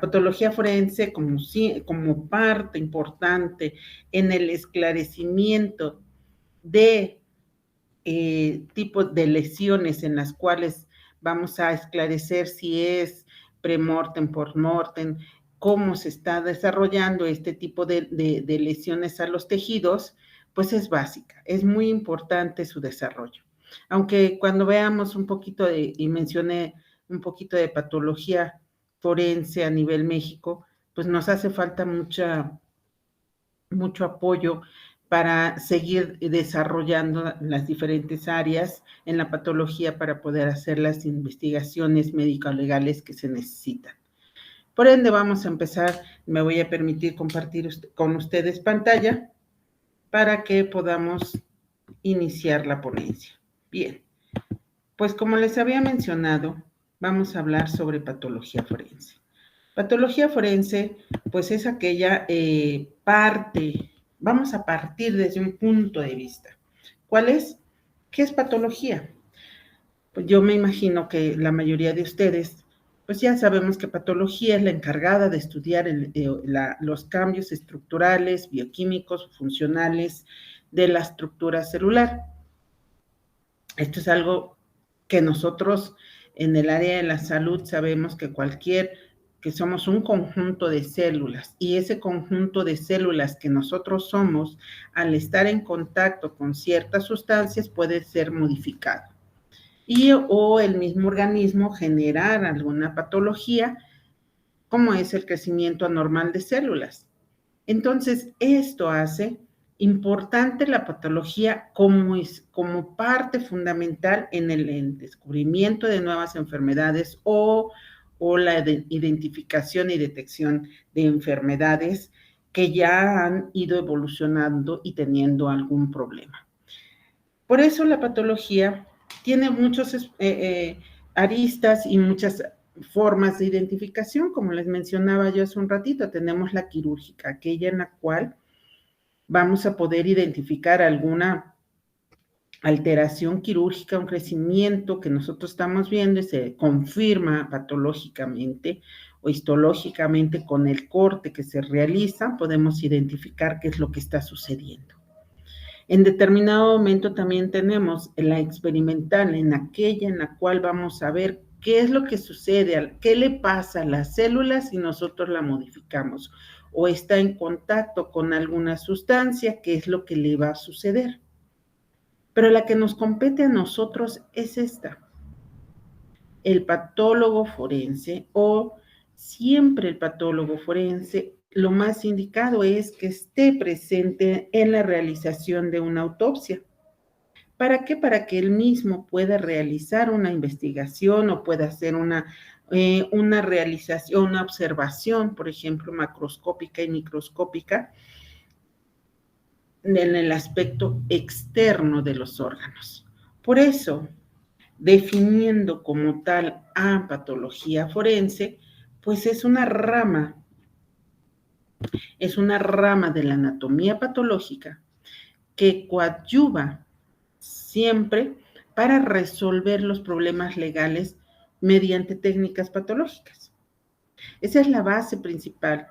patología forense como parte importante en el esclarecimiento de tipos de lesiones en las cuales vamos a esclarecer si es premortem, postmortem, cómo se está desarrollando este tipo de lesiones a los tejidos, pues es básica, es muy importante su desarrollo. Aunque cuando veamos un poquito y mencioné un poquito de patología forense a nivel México, pues nos hace falta mucho apoyo para seguir desarrollando las diferentes áreas en la patología para poder hacer las investigaciones médico-legales que se necesitan. Por ende, vamos a empezar, me voy a permitir compartir con ustedes pantalla para que podamos iniciar la ponencia. Bien, pues como les había mencionado, vamos a hablar sobre patología forense. Patología forense, pues es aquella parte, vamos a partir desde un punto de vista. ¿Cuál es? ¿Qué es patología? Pues yo me imagino que la mayoría de ustedes, pues ya sabemos que patología es la encargada de estudiar los cambios estructurales, bioquímicos, funcionales de la estructura celular. Esto es algo que nosotros en el área de la salud sabemos que somos un conjunto de células y ese conjunto de células que nosotros somos, al estar en contacto con ciertas sustancias, puede ser modificado. O el mismo organismo generar alguna patología, como es el crecimiento anormal de células. Entonces, esto hace importante la patología como parte fundamental en el descubrimiento de nuevas enfermedades o la identificación y detección de enfermedades que ya han ido evolucionando y teniendo algún problema. Por eso la patología tiene muchos aristas y muchas formas de identificación, como les mencionaba yo hace un ratito. Tenemos la quirúrgica, aquella en la cual vamos a poder identificar alguna alteración quirúrgica, un crecimiento que nosotros estamos viendo y se confirma patológicamente o histológicamente con el corte que se realiza, podemos identificar qué es lo que está sucediendo. En determinado momento también tenemos la experimental, en aquella en la cual vamos a ver qué es lo que sucede, qué le pasa a las células si nosotros la modificamos o está en contacto con alguna sustancia, qué es lo que le va a suceder. Pero la que nos compete a nosotros es esta. El patólogo forense o siempre el patólogo forense, lo más indicado es que esté presente en la realización de una autopsia. ¿Para qué? Para que él mismo pueda realizar una investigación o pueda hacer una realización, una observación, por ejemplo, macroscópica y microscópica, en el aspecto externo de los órganos. Por eso, definiendo como tal a patología forense, pues es una rama de la anatomía patológica que coadyuva siempre para resolver los problemas legales mediante técnicas patológicas. Esa es la base principal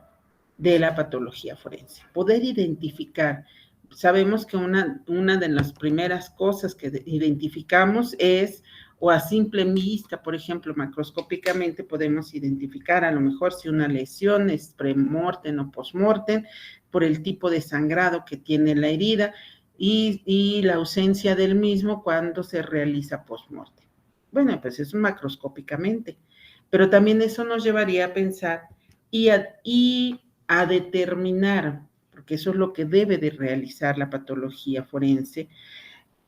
de la patología forense, poder identificar. Sabemos que una de las primeras cosas que identificamos es, o a simple vista, por ejemplo, macroscópicamente podemos identificar a lo mejor si una lesión es premortem o postmortem por el tipo de sangrado que tiene la herida y la ausencia del mismo cuando se realiza postmortem. Bueno, pues eso macroscópicamente, pero también eso nos llevaría a pensar y a determinar, porque eso es lo que debe de realizar la patología forense,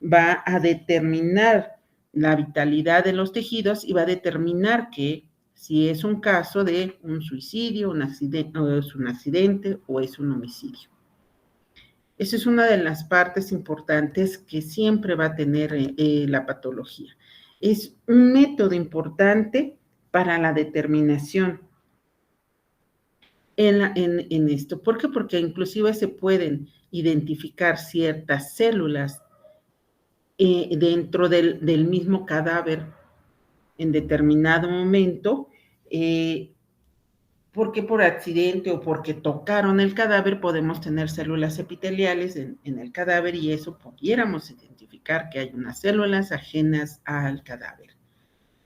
va a determinar la vitalidad de los tejidos y va a determinar que si es un caso de un suicidio, un accidente, o es un accidente o es un homicidio. Esa es una de las partes importantes que siempre va a tener la patología. Es un método importante para la determinación en esto. ¿Por qué? Porque inclusive se pueden identificar ciertas células dentro del mismo cadáver en determinado momento, porque por accidente o porque tocaron el cadáver podemos tener células epiteliales en el cadáver y eso pudiéramos identificar que hay unas células ajenas al cadáver.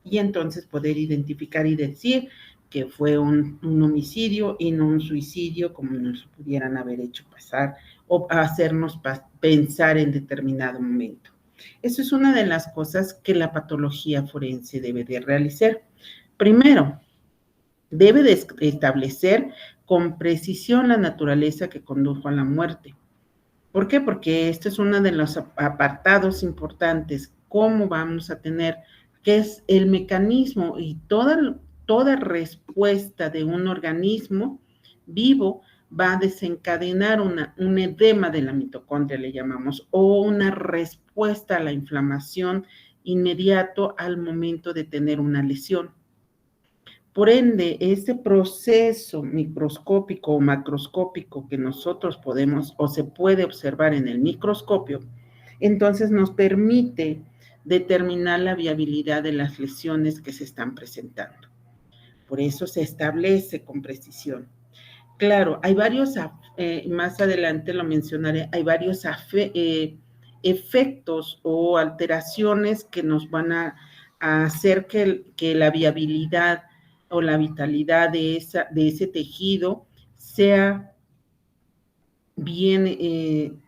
Y entonces poder identificar y decir que fue un homicidio y no un suicidio como nos pudieran haber hecho pasar o hacernos pensar en determinado momento. Eso es una de las cosas que la patología forense debe de realizar. Primero, debe de establecer con precisión la naturaleza que condujo a la muerte. ¿Por qué? Porque este es uno de los apartados importantes. ¿Cómo vamos a tener qué es el mecanismo y toda respuesta de un organismo vivo va a desencadenar un edema de la mitocondria, le llamamos, o una respuesta a la inflamación inmediato al momento de tener una lesión? Por ende, ese proceso microscópico o macroscópico que nosotros podemos o se puede observar en el microscopio, entonces nos permite determinar la viabilidad de las lesiones que se están presentando. Por eso se establece con precisión. Claro, hay varios, más adelante lo mencionaré, hay varios efectos o alteraciones que nos van a hacer que la viabilidad o la vitalidad de ese tejido sea bien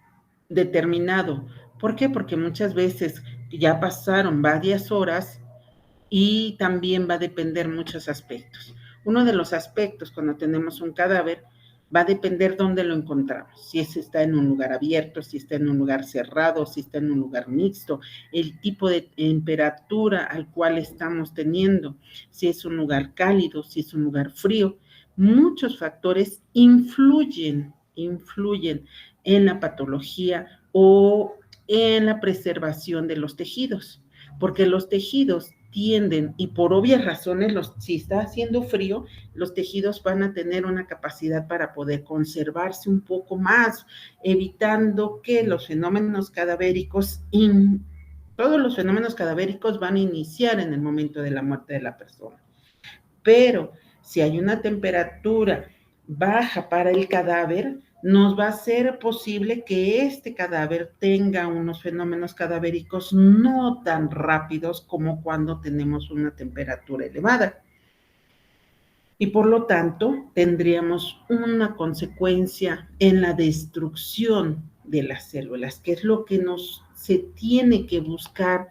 determinado. ¿Por qué? Porque muchas veces ya pasaron varias horas y también va a depender muchos aspectos. Uno de los aspectos cuando tenemos un cadáver va a depender dónde lo encontramos, si está en un lugar abierto, si está en un lugar cerrado, si está en un lugar mixto, el tipo de temperatura al cual estamos teniendo, si es un lugar cálido, si es un lugar frío. Muchos factores influyen en la patología o en la preservación de los tejidos, porque los tejidos tienden, y por obvias razones, si está haciendo frío, los tejidos van a tener una capacidad para poder conservarse un poco más, evitando que los fenómenos cadavéricos, todos los fenómenos cadavéricos van a iniciar en el momento de la muerte de la persona. Pero si hay una temperatura baja para el cadáver, nos va a ser posible que este cadáver tenga unos fenómenos cadavéricos no tan rápidos como cuando tenemos una temperatura elevada. Y por lo tanto, tendríamos una consecuencia en la destrucción de las células, que es lo que se tiene que buscar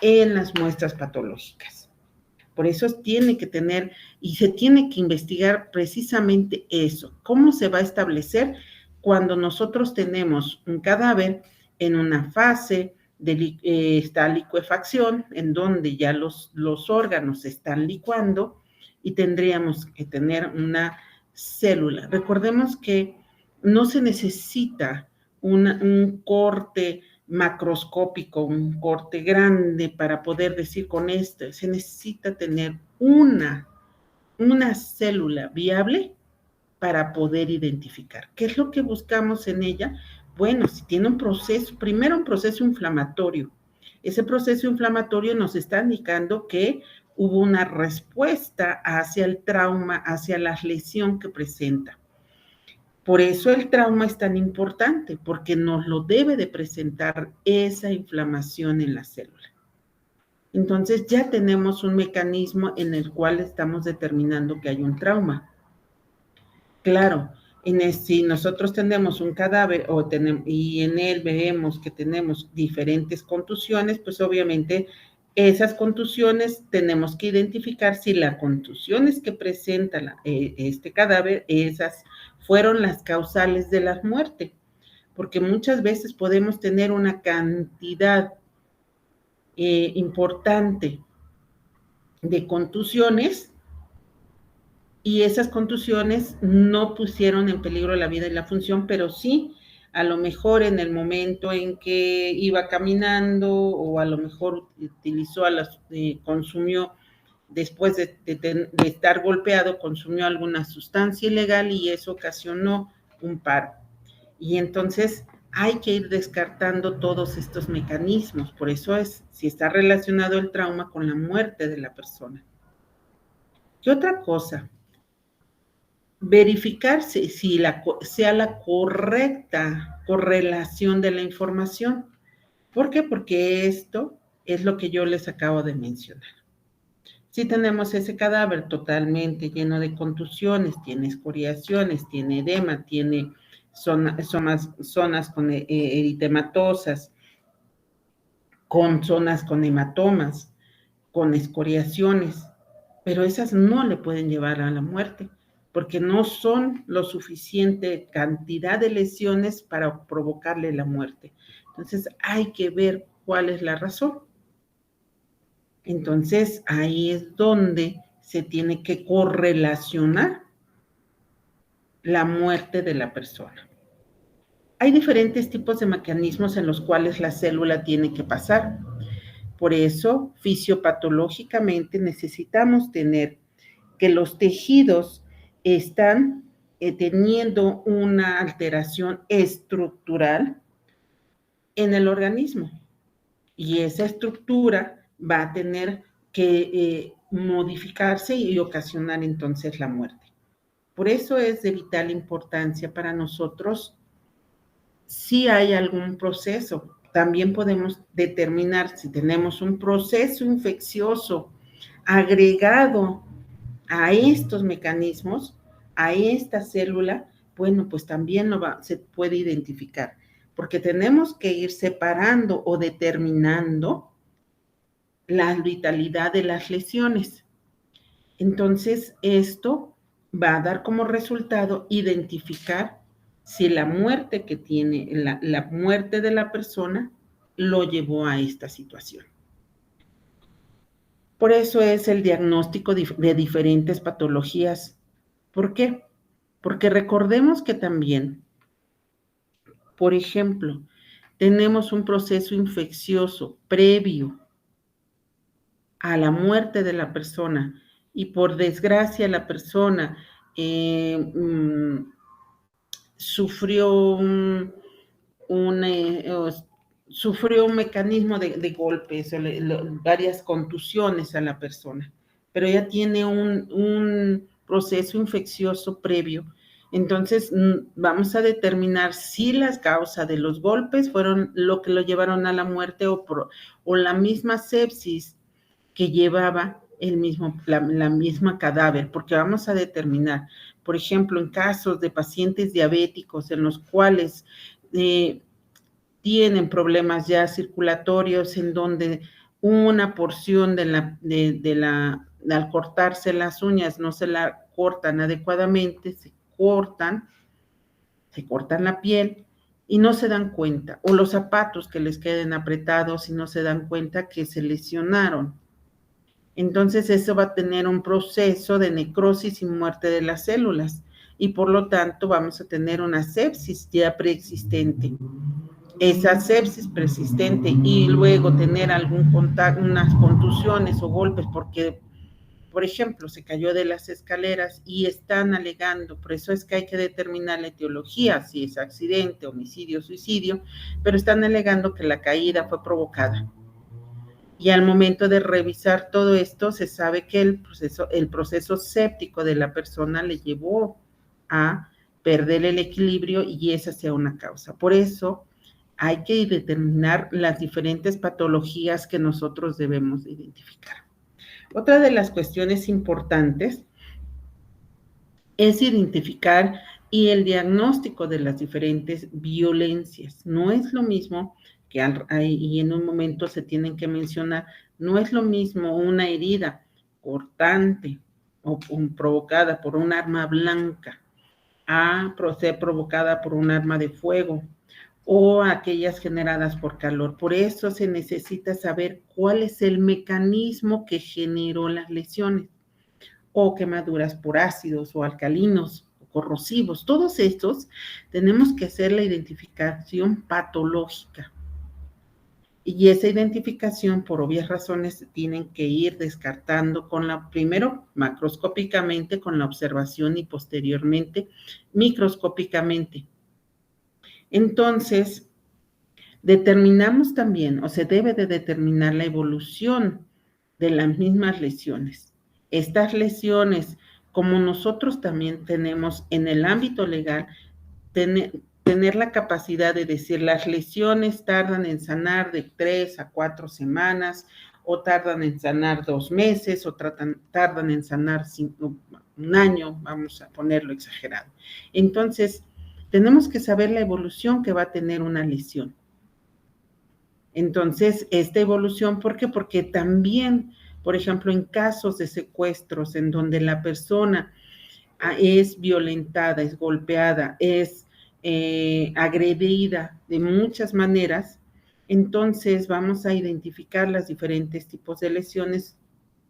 en las muestras patológicas. Por eso tiene que tener y se tiene que investigar precisamente eso. ¿Cómo se va a establecer cuando nosotros tenemos un cadáver en una fase de esta licuefacción, en donde ya los órganos se están licuando y tendríamos que tener una célula? Recordemos que no se necesita un corte macroscópico, un corte grande para poder decir con esto, se necesita tener una célula viable para poder identificar. ¿Qué es lo que buscamos en ella? Bueno, si tiene un proceso, primero un proceso inflamatorio. Ese proceso inflamatorio nos está indicando que hubo una respuesta hacia el trauma, hacia la lesión que presenta. Por eso el trauma es tan importante, porque nos lo debe de presentar esa inflamación en la célula. Entonces ya tenemos un mecanismo en el cual estamos determinando que hay un trauma. Claro, si nosotros tenemos un cadáver y en él vemos que tenemos diferentes contusiones, pues obviamente esas contusiones tenemos que identificar si las contusiones que presenta este cadáver, esas fueron las causales de la muerte, porque muchas veces podemos tener una cantidad importante de contusiones y esas contusiones no pusieron en peligro la vida y la función, pero sí, a lo mejor en el momento en que iba caminando o a lo mejor consumió, después de estar golpeado, consumió alguna sustancia ilegal y eso ocasionó un paro. Y entonces hay que ir descartando todos estos mecanismos, por eso si está relacionado el trauma con la muerte de la persona. ¿Qué otra cosa? verificar si sea la correcta correlación de la información. ¿Por qué? Porque esto es lo que yo les acabo de mencionar. Si tenemos ese cadáver totalmente lleno de contusiones, tiene escoriaciones, tiene edema, tiene zonas con eritematosas, con zonas con hematomas, con escoriaciones, pero esas no le pueden llevar a la muerte, porque no son lo suficiente cantidad de lesiones para provocarle la muerte. Entonces hay que ver cuál es la razón. Entonces ahí es donde se tiene que correlacionar la muerte de la persona. Hay diferentes tipos de mecanismos en los cuales la célula tiene que pasar. Por eso, fisiopatológicamente necesitamos tener que los tejidos están teniendo una alteración estructural en el organismo y esa estructura va a tener que modificarse y ocasionar entonces la muerte. Por eso es de vital importancia para nosotros si hay algún proceso. También podemos determinar si tenemos un proceso infeccioso agregado a estos mecanismos, a esta célula, bueno, pues también se puede identificar, porque tenemos que ir separando o determinando la vitalidad de las lesiones. Entonces, esto va a dar como resultado identificar si la muerte que tiene, la muerte de la persona, lo llevó a esta situación. Por eso es el diagnóstico de diferentes patologías. ¿Por qué? Porque recordemos que también, por ejemplo, tenemos un proceso infeccioso previo a la muerte de la persona y por desgracia la persona sufrió sufrió un mecanismo de golpes, varias contusiones a la persona, pero ella tiene un proceso infeccioso previo. Entonces, vamos a determinar si las causas de los golpes fueron lo que lo llevaron a la muerte o la misma sepsis que llevaba la misma cadáver, porque vamos a determinar, por ejemplo, en casos de pacientes diabéticos en los cuales tienen problemas ya circulatorios, en donde una porción al cortarse las uñas no se la cortan adecuadamente, se cortan la piel y no se dan cuenta, o los zapatos que les queden apretados y no se dan cuenta que se lesionaron. Entonces eso va a tener un proceso de necrosis y muerte de las células y por lo tanto vamos a tener una sepsis ya preexistente. Esa sepsis persistente y luego tener algún contacto, unas contusiones o golpes porque, por ejemplo, se cayó de las escaleras y están alegando, por eso es que hay que determinar la etiología, si es accidente, homicidio, suicidio, pero están alegando que la caída fue provocada. Y al momento de revisar todo esto, se sabe que el proceso séptico de la persona le llevó a perder el equilibrio y esa sea una causa. Por eso hay que determinar las diferentes patologías que nosotros debemos identificar. Otra de las cuestiones importantes es identificar y el diagnóstico de las diferentes violencias. No es lo mismo que y en un momento se tienen que mencionar, no es lo mismo una herida cortante o provocada por un arma blanca a ser provocada por un arma de fuego o aquellas generadas por calor. Por eso se necesita saber cuál es el mecanismo que generó las lesiones o quemaduras por ácidos o alcalinos o corrosivos. Todos estos tenemos que hacer la identificación patológica. Y esa identificación, por obvias razones, tienen que ir descartando primero macroscópicamente con la observación y posteriormente microscópicamente. Entonces, determinamos también, o se debe de determinar la evolución de las mismas lesiones. Estas lesiones como nosotros también tenemos en el ámbito legal, tener la capacidad de decir las lesiones tardan en sanar de 3 a 4 semanas, o tardan en sanar 2 meses, o tardan en sanar 1 año, vamos a ponerlo exagerado. Entonces, tenemos que saber la evolución que va a tener una lesión. Entonces, esta evolución, ¿por qué? Porque también, por ejemplo, en casos de secuestros en donde la persona es violentada, es golpeada, es agredida de muchas maneras, entonces vamos a identificar los diferentes tipos de lesiones.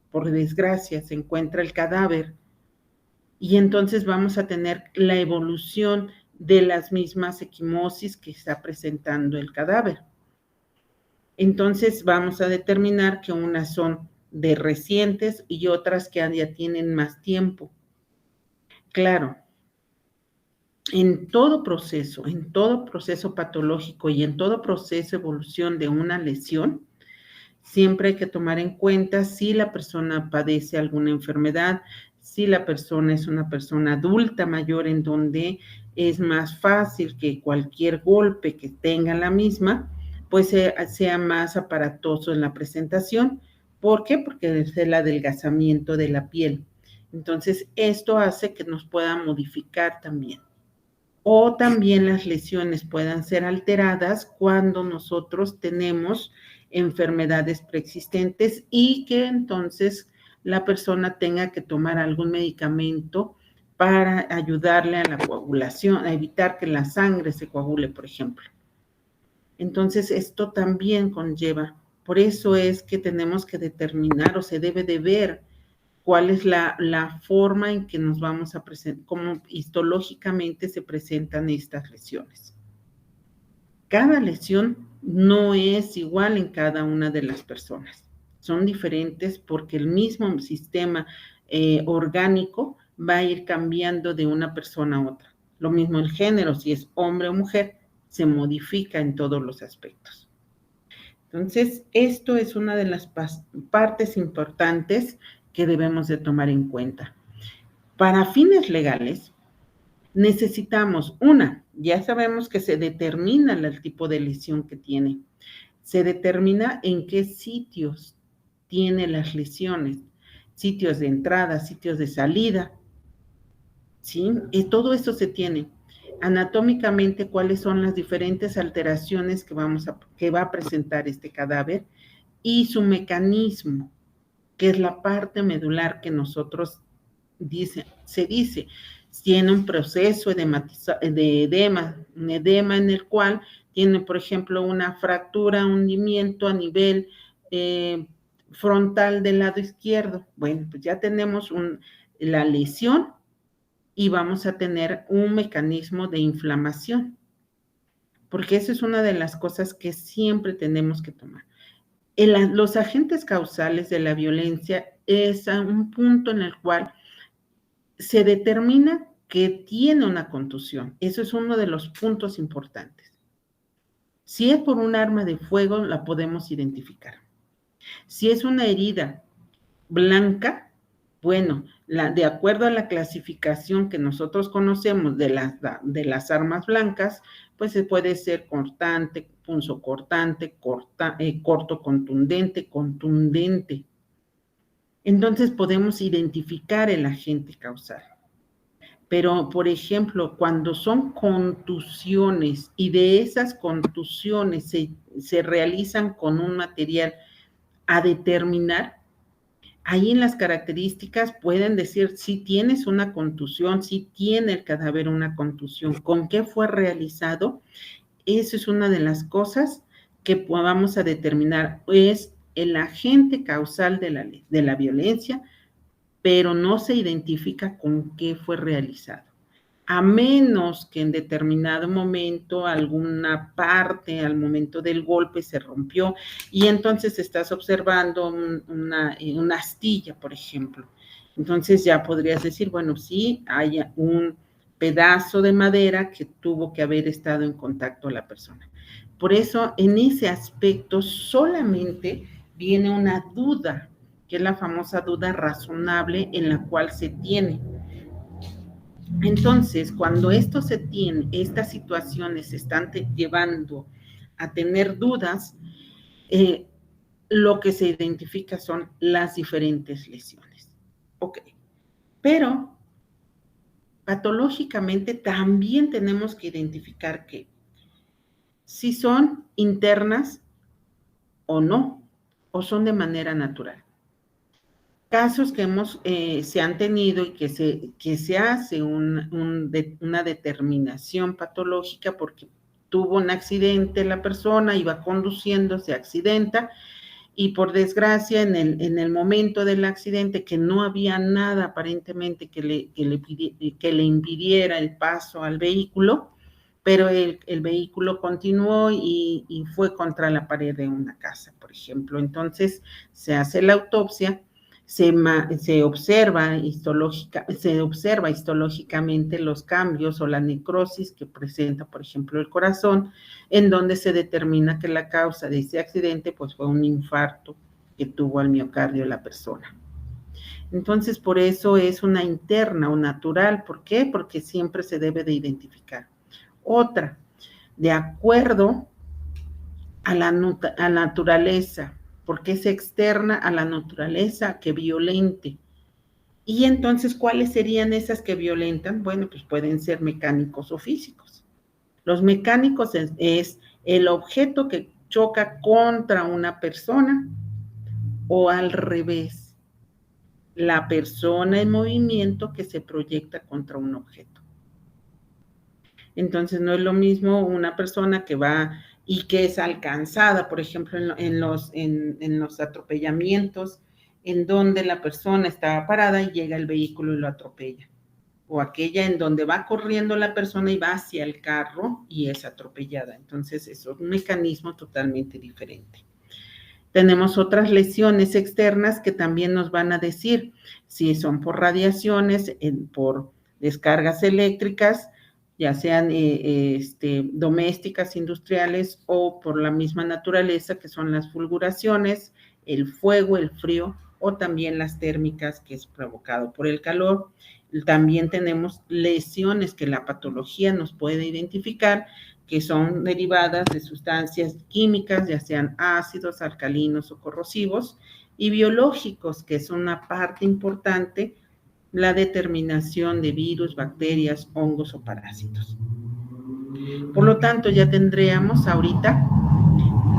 Por desgracia, se encuentra el cadáver y entonces vamos a tener la evolución de las mismas equimosis que está presentando el cadáver. Entonces vamos a determinar que unas son de recientes y otras que ya tienen más tiempo. Claro, en todo proceso patológico y en todo proceso de evolución de una lesión, siempre hay que tomar en cuenta si la persona padece alguna enfermedad, si la persona es una persona adulta mayor en donde es más fácil que cualquier golpe que tenga la misma, pues sea más aparatoso en la presentación. ¿Por qué? Porque es el adelgazamiento de la piel. Entonces, esto hace que nos pueda modificar también. O también las lesiones puedan ser alteradas cuando nosotros tenemos enfermedades preexistentes y que entonces la persona tenga que tomar algún medicamento para ayudarle a la coagulación, a evitar que la sangre se coagule, por ejemplo. Entonces, esto también conlleva, por eso es que tenemos que determinar o se debe de ver cuál es la forma en que nos vamos a presentar, cómo histológicamente se presentan estas lesiones. Cada lesión no es igual en cada una de las personas. Son diferentes porque el mismo sistema orgánico va a ir cambiando de una persona a otra. Lo mismo el género, si es hombre o mujer, se modifica en todos los aspectos. Entonces, esto es una de las partes importantes que debemos de tomar en cuenta. Para fines legales, necesitamos ya sabemos que se determina el tipo de lesión que tiene. Se determina en qué sitios tiene las lesiones, sitios de entrada, sitios de salida, ¿sí? Y todo eso se tiene. Anatómicamente, cuáles son las diferentes alteraciones que va a presentar este cadáver y su mecanismo, que es la parte medular que nosotros se dice, tiene un proceso de edema, un edema en el cual tiene, por ejemplo, una fractura, un hundimiento a nivel frontal del lado izquierdo. Bueno, pues ya tenemos la lesión y vamos a tener un mecanismo de inflamación, porque eso es una de las cosas que siempre tenemos que tomar. Los agentes causales de la violencia es un punto en el cual se determina que tiene una contusión. Eso es uno de los puntos importantes. Si es por un arma de fuego, la podemos identificar. Si es una herida blanca, bueno, de acuerdo a la clasificación que nosotros conocemos de las armas blancas, pues se puede ser cortante, punzocortante, corto contundente, contundente. Entonces podemos identificar el agente causal. Pero, por ejemplo, cuando son contusiones y de esas contusiones se realizan con un material a determinar, ahí en las características pueden decir si tienes una contusión, si tiene el cadáver una contusión, con qué fue realizado. Eso es una de las cosas que vamos a determinar. Es el agente causal de la violencia, pero no se identifica con qué fue realizado. A menos que en determinado momento alguna parte al momento del golpe se rompió y entonces estás observando una astilla, por ejemplo. Entonces ya podrías decir, bueno, sí, hay un pedazo de madera que tuvo que haber estado en contacto la persona. Por eso, en ese aspecto solamente viene una duda, que es la famosa duda razonable en la cual se tiene. Entonces, cuando esto se tiene, estas situaciones se están llevando a tener dudas, lo que se identifica son las diferentes lesiones. Ok, pero patológicamente también tenemos que identificar que si son internas o no, o son de manera natural. Casos que se han tenido y que se hace una determinación patológica porque tuvo un accidente la persona, iba conduciendo, se accidenta y por desgracia en el momento del accidente que no había nada aparentemente que le impidiera el paso al vehículo, pero el vehículo continuó y fue contra la pared de una casa, por ejemplo. Entonces se hace la autopsia, se observa histológicamente los cambios o la necrosis que presenta, por ejemplo, el corazón, en donde se determina que la causa de ese accidente pues, fue un infarto que tuvo al miocardio la persona. Entonces, por eso es una interna o natural. ¿Por qué? Porque siempre se debe de identificar. Otra, de acuerdo a la naturaleza, porque es externa a la naturaleza que violente. Y entonces, ¿cuáles serían esas que violentan? Bueno, pues pueden ser mecánicos o físicos. Los mecánicos es el objeto que choca contra una persona o al revés, la persona en movimiento que se proyecta contra un objeto. Entonces no es lo mismo una persona que va y que es alcanzada, por ejemplo, en los atropellamientos, en donde la persona estaba parada y llega el vehículo y lo atropella. O aquella en donde va corriendo la persona y va hacia el carro y es atropellada. Entonces es un mecanismo totalmente diferente. Tenemos otras lesiones externas que también nos van a decir si son por radiaciones, por descargas eléctricas, ya sean domésticas, industriales o por la misma naturaleza, que son las fulguraciones, el fuego, el frío o también las térmicas, que es provocado por el calor. También tenemos lesiones que la patología nos puede identificar, que son derivadas de sustancias químicas, ya sean ácidos, alcalinos o corrosivos, y biológicos, que es una parte importante, la determinación de virus, bacterias, hongos o parásitos. Por lo tanto, ya tendríamos ahorita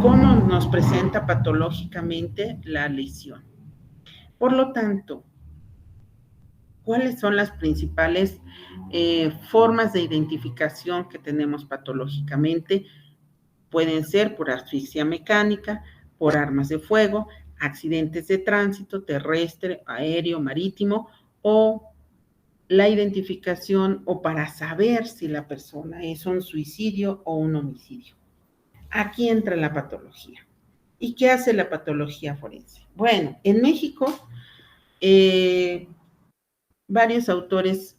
cómo nos presenta patológicamente la lesión. Por lo tanto, ¿cuáles son las principales formas de identificación que tenemos patológicamente? Pueden ser por asfixia mecánica, por armas de fuego, accidentes de tránsito terrestre, aéreo, marítimo, o la identificación o para saber si la persona es un suicidio o un homicidio. Aquí entra la patología. ¿Y qué hace la patología forense? Bueno, en México, varios autores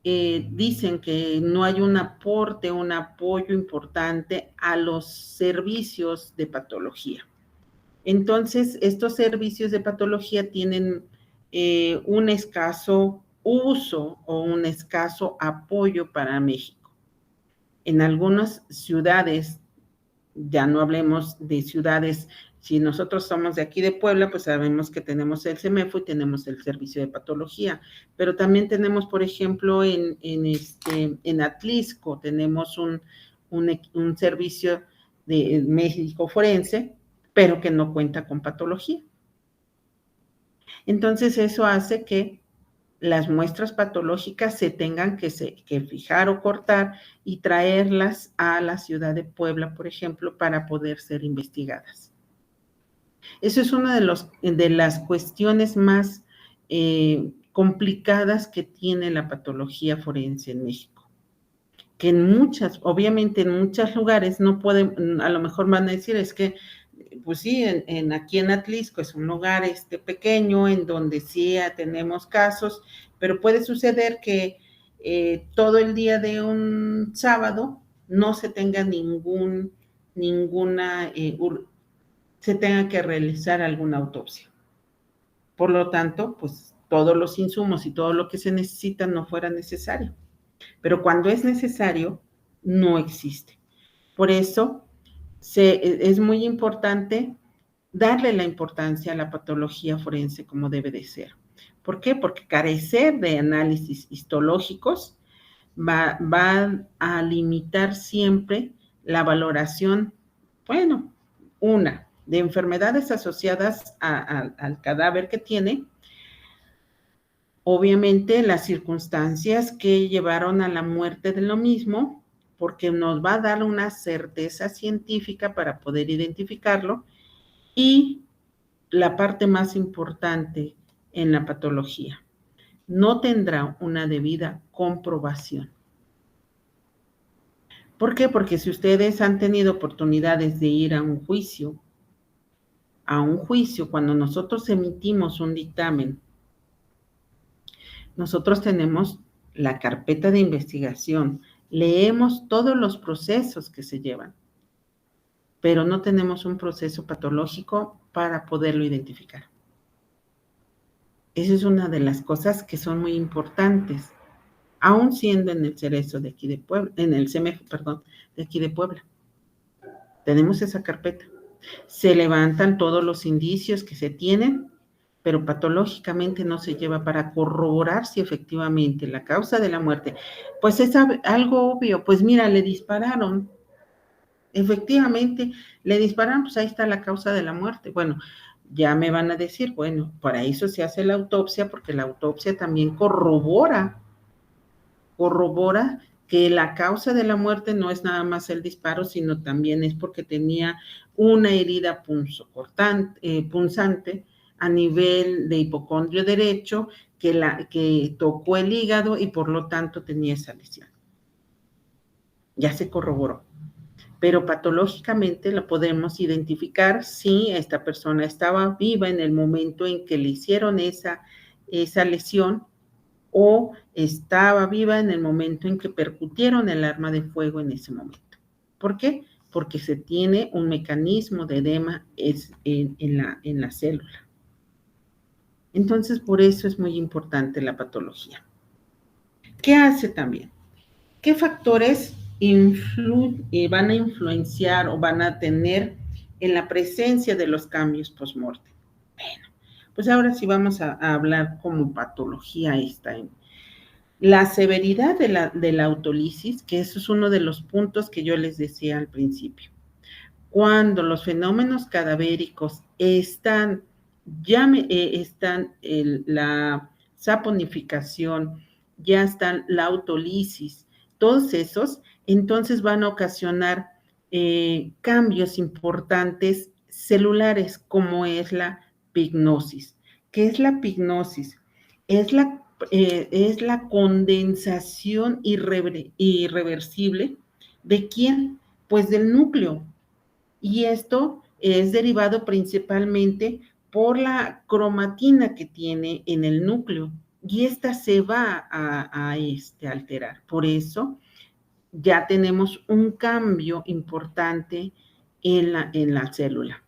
dicen que no hay un aporte, un apoyo importante a los servicios de patología. Entonces, estos servicios de patología tienen un escaso uso o un escaso apoyo para México. En algunas ciudades, ya no hablemos de ciudades, si nosotros somos de aquí de Puebla, pues sabemos que tenemos el CEMEFO y tenemos el servicio de patología, pero también tenemos, por ejemplo, en Atlisco, tenemos un servicio de médico forense, pero que no cuenta con patología. Entonces eso hace que las muestras patológicas se tengan que fijar o cortar y traerlas a la ciudad de Puebla, por ejemplo, para poder ser investigadas. Eso es una de las cuestiones más complicadas que tiene la patología forense en México. Que obviamente en muchos lugares no pueden, a lo mejor van a decir, es que pues sí, aquí en Atlisco es un lugar pequeño en donde sí tenemos casos, pero puede suceder que todo el día de un sábado no se tenga se tenga que realizar alguna autopsia. Por lo tanto, pues todos los insumos y todo lo que se necesita no fuera necesario. pero cuando es necesario, no existe. Por eso es muy importante darle la importancia a la patología forense como debe de ser. ¿Por qué? Porque carecer de análisis histológicos va a limitar siempre la valoración, bueno, de enfermedades asociadas al cadáver que tiene, obviamente las circunstancias que llevaron a la muerte de lo mismo, porque nos va a dar una certeza científica para poder identificarlo, y la parte más importante en la patología, no tendrá una debida comprobación. ¿Por qué? Porque si ustedes han tenido oportunidades de ir a un juicio, cuando nosotros emitimos un dictamen, nosotros tenemos la carpeta de investigación, leemos todos los procesos que se llevan, pero no tenemos un proceso patológico para poderlo identificar. Esa es una de las cosas que son muy importantes, aún siendo en el Cerezo de aquí de Puebla, en el CEMEF, perdón, de aquí de Puebla. Tenemos esa carpeta. Se levantan todos los indicios que se tienen, pero patológicamente no se lleva para corroborar si efectivamente la causa de la muerte, pues es algo obvio, pues mira, le dispararon, efectivamente, le dispararon, pues ahí está la causa de la muerte. Bueno, ya me van a decir, bueno, para eso se hace la autopsia, porque la autopsia también corrobora que la causa de la muerte no es nada más el disparo, sino también es porque tenía una herida punzante a nivel de hipocondrio derecho que tocó el hígado y por lo tanto tenía esa lesión. Ya se corroboró. Pero patológicamente la podemos identificar si esta persona estaba viva en el momento en que le hicieron esa lesión, o estaba viva en el momento en que percutieron el arma de fuego en ese momento. ¿Por qué? Porque se tiene un mecanismo de edema en la célula. Entonces, por eso es muy importante la patología. ¿Qué hace también? ¿Qué factores van a influenciar o van a tener en la presencia de los cambios post-mortem? Bueno, pues ahora sí vamos a hablar como patología esta. La severidad de la autólisis, que eso es uno de los puntos que yo les decía al principio. Cuando los fenómenos cadavéricos están la saponificación, ya están la autólisis, todos esos, entonces van a ocasionar cambios importantes celulares, como es la pignosis. ¿Qué es la pignosis? Es la condensación irreversible ¿de quién? Pues del núcleo. Y esto es derivado principalmente por la cromatina que tiene en el núcleo, y esta se va a alterar. Por eso ya tenemos un cambio importante en la célula.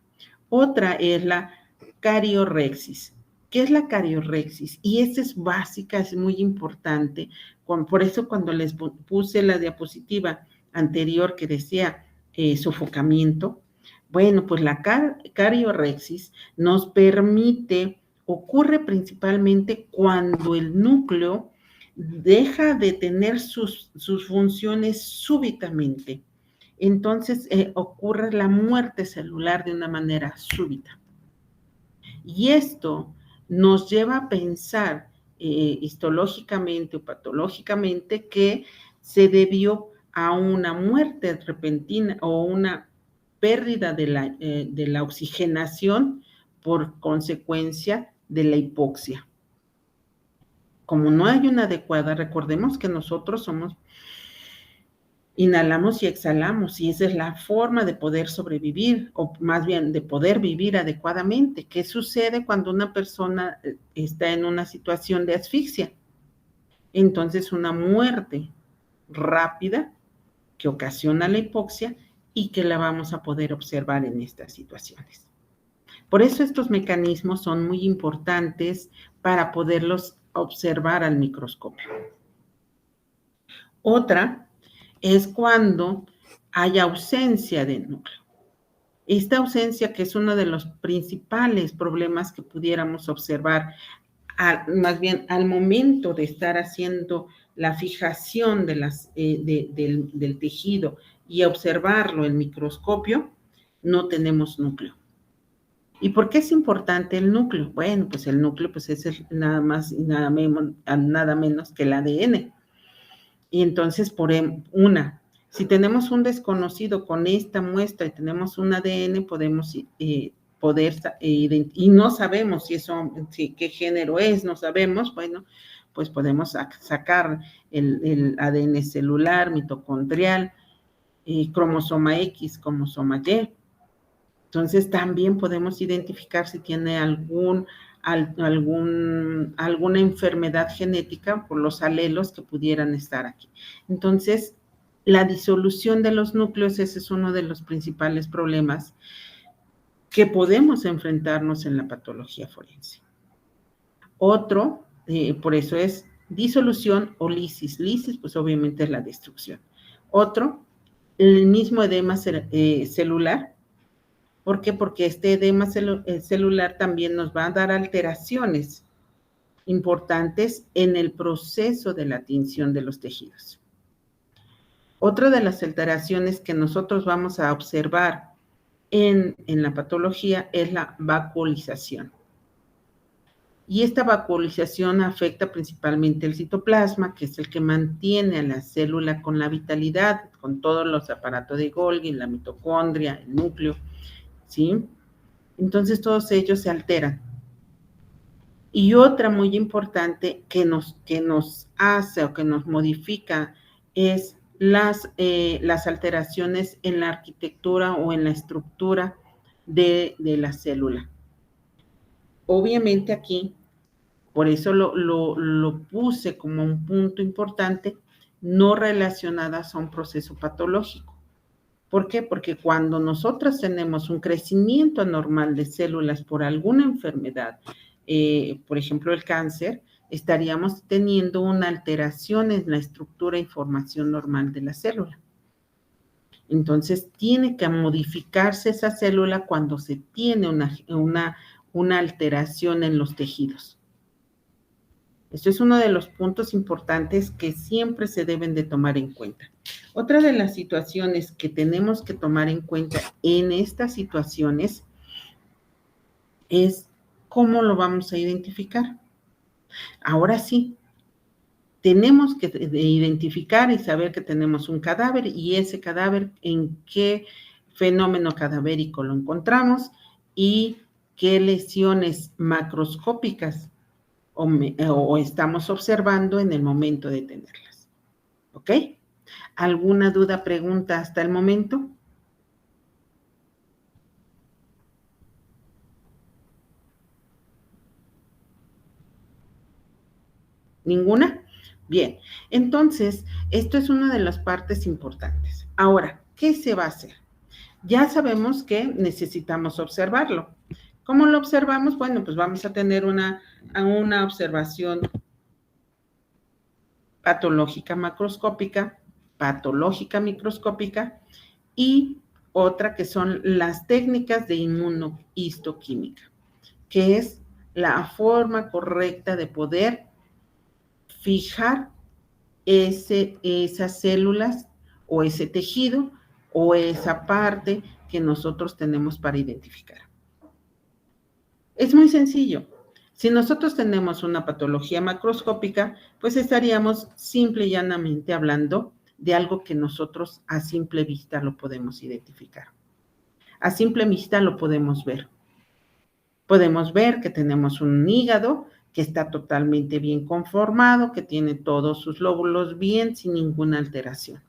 Otra es la cariorexis. ¿Qué es la cariorexis? Y esta es básica, es muy importante. Por eso cuando les puse la diapositiva anterior que decía sofocamiento, bueno, pues la cariorexis nos permite, ocurre principalmente cuando el núcleo deja de tener sus funciones súbitamente. Entonces ocurre la muerte celular de una manera súbita. Y esto nos lleva a pensar histológicamente o patológicamente que se debió a una muerte repentina o una pérdida de la oxigenación por consecuencia de la hipoxia. Como no hay una adecuada, recordemos que nosotros inhalamos y exhalamos, y esa es la forma de poder sobrevivir, o más bien de poder vivir adecuadamente. ¿Qué sucede cuando una persona está en una situación de asfixia? Entonces, una muerte rápida que ocasiona la hipoxia y que la vamos a poder observar en estas situaciones. Por eso estos mecanismos son muy importantes para poderlos observar al microscopio. Otra es cuando hay ausencia de núcleo. Esta ausencia, que es uno de los principales problemas que pudiéramos observar, más bien al momento de estar haciendo la fijación del tejido y observarlo en microscopio, no tenemos núcleo. ¿Y por qué es importante el núcleo? Bueno, pues el núcleo pues es nada más y nada menos que el ADN. Y entonces, si tenemos un desconocido con esta muestra y tenemos un ADN, podemos y no sabemos qué género es, no sabemos, bueno, pues podemos sacar el ADN celular, mitocondrial, cromosoma X, cromosoma Y. Entonces, también podemos identificar si tiene alguna enfermedad genética por los alelos que pudieran estar aquí. Entonces, la disolución de los núcleos, ese es uno de los principales problemas que podemos enfrentarnos en la patología forense. Otro, por eso es disolución o lisis. Lisis, pues obviamente es la destrucción. Otro, el mismo edema celular. ¿Por qué? Porque este edema celular también nos va a dar alteraciones importantes en el proceso de la tinción de los tejidos. Otra de las alteraciones que nosotros vamos a observar en la patología es la vacuolización. Y esta vacuolización afecta principalmente el citoplasma, que es el que mantiene a la célula con la vitalidad, con todos los aparatos de Golgi, la mitocondria, el núcleo, ¿sí? Entonces todos ellos se alteran. Y otra muy importante que nos hace o que nos modifica es las alteraciones en la arquitectura o en la estructura de la célula. Obviamente aquí, por eso lo puse como un punto importante, no relacionadas a un proceso patológico. ¿Por qué? Porque cuando nosotros tenemos un crecimiento anormal de células por alguna enfermedad, por ejemplo el cáncer, estaríamos teniendo una alteración en la estructura y formación normal de la célula. Entonces, tiene que modificarse esa célula cuando se tiene una alteración en los tejidos. Esto es uno de los puntos importantes que siempre se deben de tomar en cuenta. Otra de las situaciones que tenemos que tomar en cuenta en estas situaciones es cómo lo vamos a identificar. Ahora sí, tenemos que identificar y saber que tenemos un cadáver y ese cadáver en qué fenómeno cadavérico lo encontramos y qué lesiones macroscópicas o estamos observando en el momento de tenerlas. ¿Ok? ¿Alguna duda, pregunta hasta el momento? ¿Ninguna? Bien, entonces, esto es una de las partes importantes. Ahora, ¿qué se va a hacer? Ya sabemos que necesitamos observarlo. ¿Cómo lo observamos? Bueno, pues vamos a tener una observación patológica macroscópica, patológica microscópica y otra que son las técnicas de inmunohistoquímica, que es la forma correcta de poder fijar esas células o ese tejido o esa parte que nosotros tenemos para identificar. Es muy sencillo. Si nosotros tenemos una patología macroscópica, pues estaríamos simple y llanamente hablando de algo que nosotros a simple vista lo podemos identificar. A simple vista lo podemos ver. Podemos ver que tenemos un hígado que está totalmente bien conformado, que tiene todos sus lóbulos bien, sin ninguna alteración.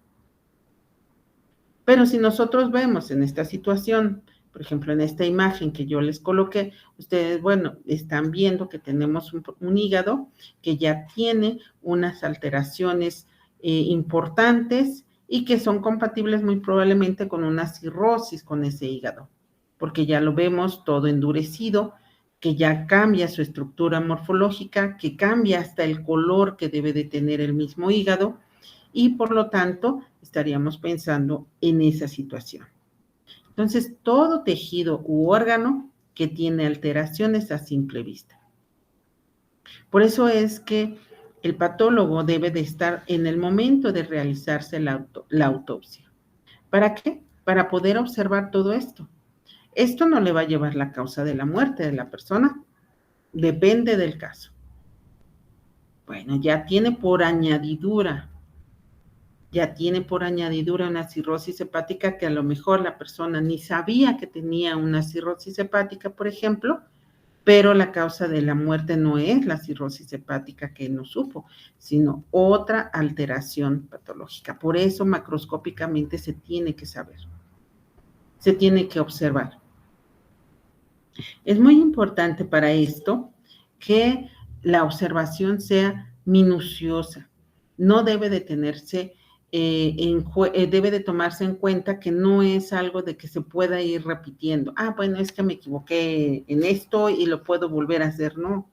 Pero si nosotros vemos en esta situación, por ejemplo, en esta imagen que yo les coloqué, ustedes, bueno, están viendo que tenemos un hígado que ya tiene unas alteraciones importantes y que son compatibles muy probablemente con una cirrosis con ese hígado, porque ya lo vemos todo endurecido, que ya cambia su estructura morfológica, que cambia hasta el color que debe de tener el mismo hígado y por lo tanto estaríamos pensando en esa situación. Entonces, todo tejido u órgano que tiene alteraciones a simple vista. Por eso es que el patólogo debe de estar en el momento de realizarse la autopsia. ¿Para qué? Para poder observar todo esto. Esto no le va a llevar la causa de la muerte de la persona, depende del caso. Bueno, ya tiene por añadidura una cirrosis hepática que a lo mejor la persona ni sabía que tenía una cirrosis hepática, por ejemplo, pero la causa de la muerte no es la cirrosis hepática que no supo, sino otra alteración patológica. Por eso macroscópicamente se tiene que saber, se tiene que observar. Es muy importante para esto que la observación sea minuciosa. No debe de tenerse, debe de tomarse en cuenta que no es algo de que se pueda ir repitiendo. Ah, bueno, es que me equivoqué en esto y lo puedo volver a hacer. No.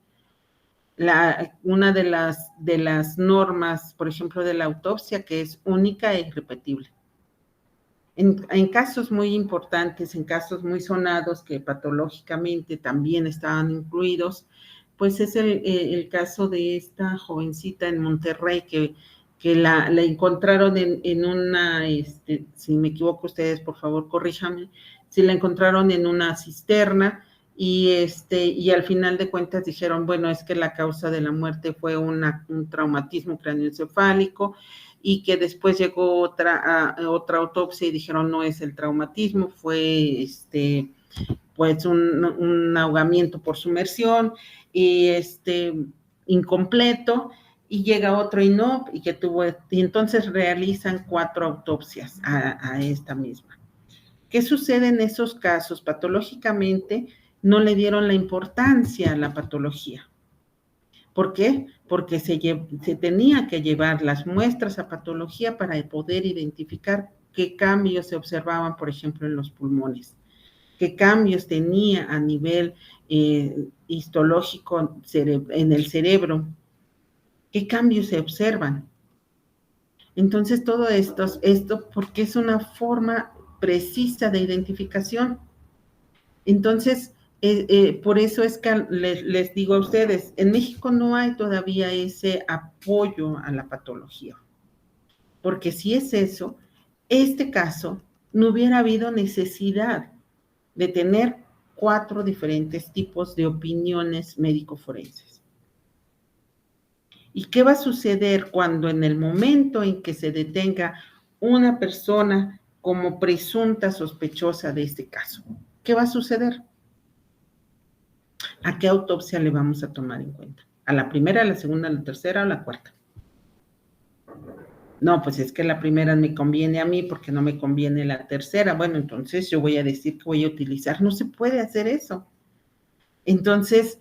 Una de las normas, por ejemplo, de la autopsia, que es única e irrepetible. En casos muy importantes, en casos muy sonados que patológicamente también estaban incluidos, pues es el caso de esta jovencita en Monterrey que la encontraron en una, si me equivoco ustedes, por favor, corríjame, si la encontraron en una cisterna y al final de cuentas dijeron, bueno, es que la causa de la muerte fue un traumatismo craneoencefálico, y que después llegó otra autopsia y dijeron no es el traumatismo, fue pues un ahogamiento por sumersión y incompleto, y llega otro y no, y entonces realizan 4 autopsias a esta misma. ¿Qué sucede en esos casos? Patológicamente no le dieron la importancia a la patología. ¿Por qué? Porque se tenía que llevar las muestras a patología para poder identificar qué cambios se observaban, por ejemplo, en los pulmones, qué cambios tenía a nivel histológico en el cerebro, qué cambios se observan. Entonces, todo esto porque es una forma precisa de identificación. Entonces, por eso es que les digo a ustedes, en México no hay todavía ese apoyo a la patología, porque si es eso, este caso no hubiera habido necesidad de tener 4 diferentes tipos de opiniones médico-forenses. ¿Y qué va a suceder cuando en el momento en que se detenga una persona como presunta sospechosa de este caso? ¿Qué va a suceder? ¿A qué autopsia le vamos a tomar en cuenta? ¿A la primera, a la segunda, a la tercera o a la cuarta? No, pues es que la primera me conviene a mí porque no me conviene la tercera. Bueno, entonces yo voy a decir que voy a utilizar. No se puede hacer eso. Entonces,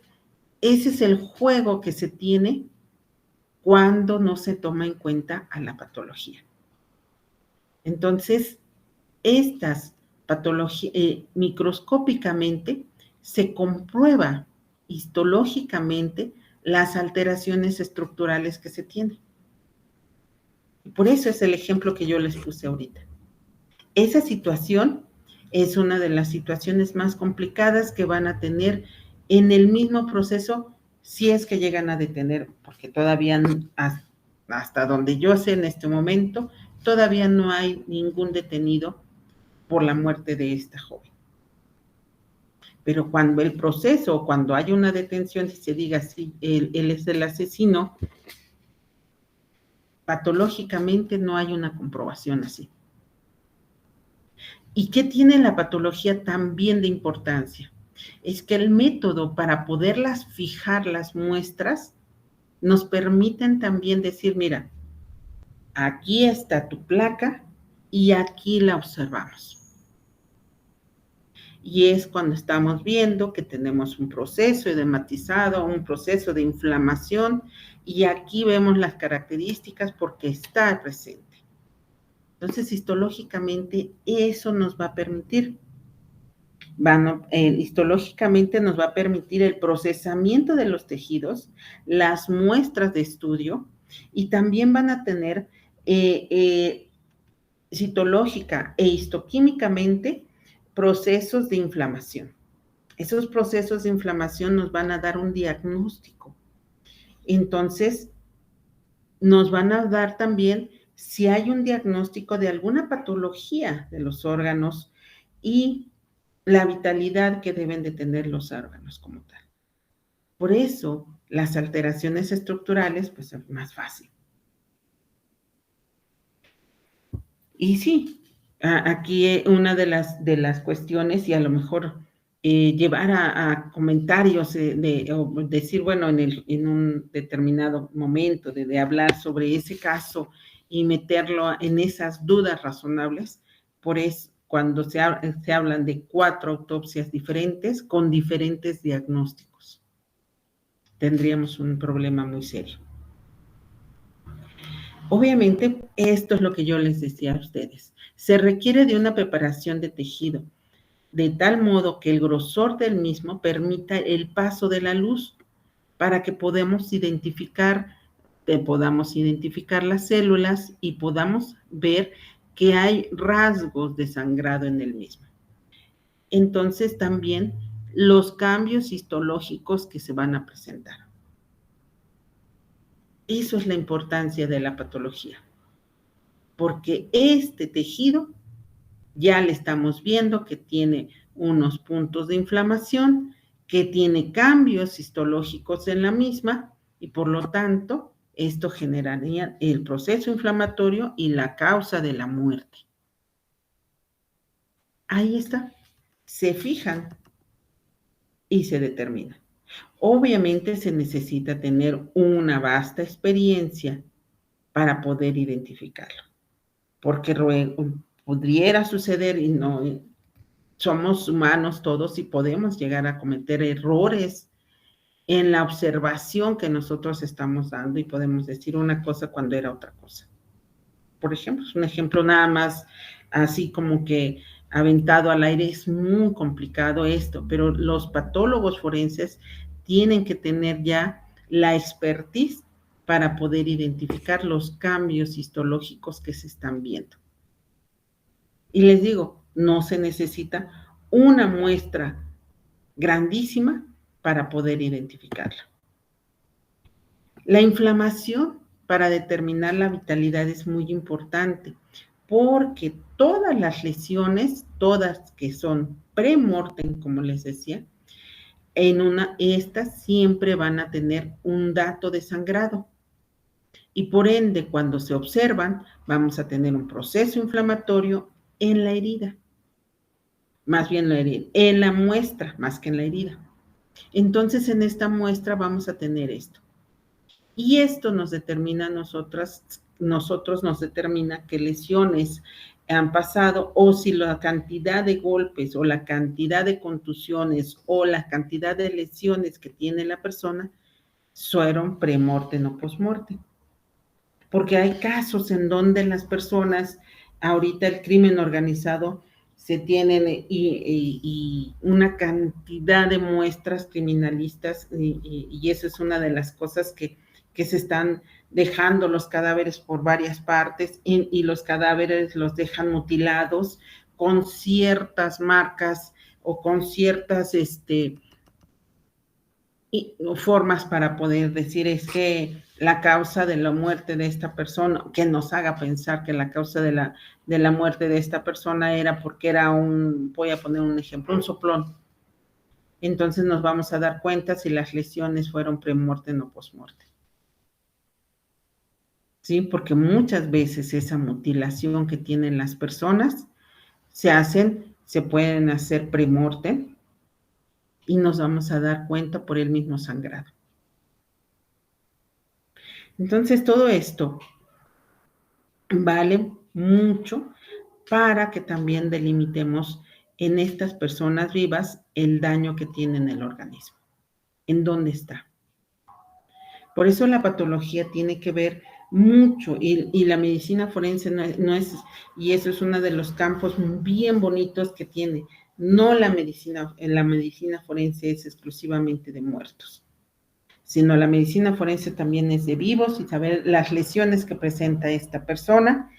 ese es el juego que se tiene cuando no se toma en cuenta a la patología. Entonces, estas patologías, microscópicamente, se comprueba histológicamente las alteraciones estructurales que se tienen. Y por eso es el ejemplo que yo les puse ahorita. Esa situación es una de las situaciones más complicadas que van a tener en el mismo proceso si es que llegan a detener, porque todavía hasta donde yo sé en este momento, todavía no hay ningún detenido por la muerte de esta joven. Pero cuando el proceso, cuando hay una detención y se diga sí, él es el asesino, patológicamente no hay una comprobación así. ¿Y qué tiene la patología también de importancia? Es que el método para poderlas fijar las muestras nos permiten también decir, mira, aquí está tu placa y aquí la observamos. Y es cuando estamos viendo que tenemos un proceso edematizado, un proceso de inflamación, y aquí vemos las características porque está presente. Entonces, histológicamente, eso nos va a permitir, histológicamente nos va a permitir el procesamiento de los tejidos, las muestras de estudio, y también van a tener citológica e histoquímicamente procesos de inflamación. Esos procesos de inflamación nos van a dar un diagnóstico. Entonces, nos van a dar también si hay un diagnóstico de alguna patología de los órganos y la vitalidad que deben de tener los órganos como tal. Por eso, las alteraciones estructurales, pues es más fácil. Y sí, aquí una de las cuestiones, y a lo mejor llevar a comentarios o decir, bueno, en un determinado momento de hablar sobre ese caso y meterlo en esas dudas razonables, por eso cuando se hablan de 4 autopsias diferentes con diferentes diagnósticos, tendríamos un problema muy serio. Obviamente, esto es lo que yo les decía a ustedes. Se requiere de una preparación de tejido, de tal modo que el grosor del mismo permita el paso de la luz para que podamos identificar las células y podamos ver que hay rasgos de sangrado en el mismo. Entonces, también los cambios histológicos que se van a presentar. Eso es la importancia de la patología, porque este tejido ya le estamos viendo que tiene unos puntos de inflamación, que tiene cambios histológicos en la misma y por lo tanto esto generaría el proceso inflamatorio y la causa de la muerte. Ahí está, se fijan y se determinan. Obviamente se necesita tener una vasta experiencia para poder identificarlo, porque pudiera suceder y no, somos humanos todos y podemos llegar a cometer errores en la observación que nosotros estamos dando y podemos decir una cosa cuando era otra cosa. Por ejemplo, es un ejemplo nada más así como que aventado al aire, es muy complicado esto, pero los patólogos forenses tienen que tener ya la expertise para poder identificar los cambios histológicos que se están viendo. Y les digo, no se necesita una muestra grandísima para poder identificarla. La inflamación para determinar la vitalidad es muy importante porque todas las lesiones, todas que son pre-mortem, como les decía, estas siempre van a tener un dato de sangrado. Y por ende, cuando se observan, vamos a tener un proceso inflamatorio en la herida. Más bien en la muestra, más que en la herida. Entonces, en esta muestra vamos a tener esto. Y esto nos determina nosotros nos determina qué lesiones han pasado o si la cantidad de golpes o la cantidad de contusiones o la cantidad de lesiones que tiene la persona fueron premortem o postmortem. Porque hay casos en donde las personas, ahorita el crimen organizado, se tienen y una cantidad de muestras criminalistas y eso es una de las cosas que se están dejando los cadáveres por varias partes y los cadáveres los dejan mutilados con ciertas marcas o con ciertas formas para poder decir es que la causa de la muerte de esta persona, que nos haga pensar que la causa de la muerte de esta persona era porque era voy a poner un ejemplo, un soplón. Entonces nos vamos a dar cuenta si las lesiones fueron premortem o postmortem. ¿Sí? Porque muchas veces esa mutilación que tienen las personas se pueden hacer premortem y nos vamos a dar cuenta por el mismo sangrado. Entonces, todo esto vale mucho para que también delimitemos en estas personas vivas el daño que tiene en el organismo. ¿En dónde está? Por eso la patología tiene que ver mucho y la medicina forense no es, y eso es uno de los campos bien bonitos que tiene. No la medicina forense es exclusivamente de muertos, sino la medicina forense también es de vivos y saber las lesiones que presenta esta persona,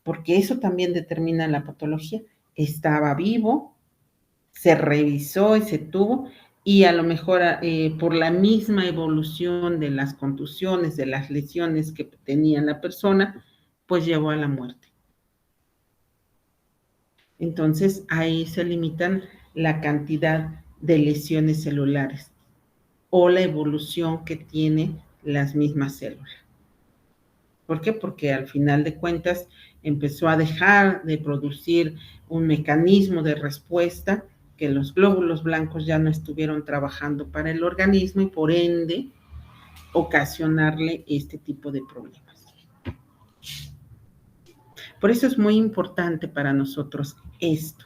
porque eso también determina la patología. Estaba vivo, se revisó y se tuvo, y a lo mejor por la misma evolución de las contusiones, de las lesiones que tenía la persona, pues llevó a la muerte. Entonces, ahí se limitan la cantidad de lesiones celulares o la evolución que tiene las mismas células. ¿Por qué? Porque al final de cuentas empezó a dejar de producir un mecanismo de respuesta, que los glóbulos blancos ya no estuvieron trabajando para el organismo y por ende ocasionarle este tipo de problemas. Por eso es muy importante para nosotros esto.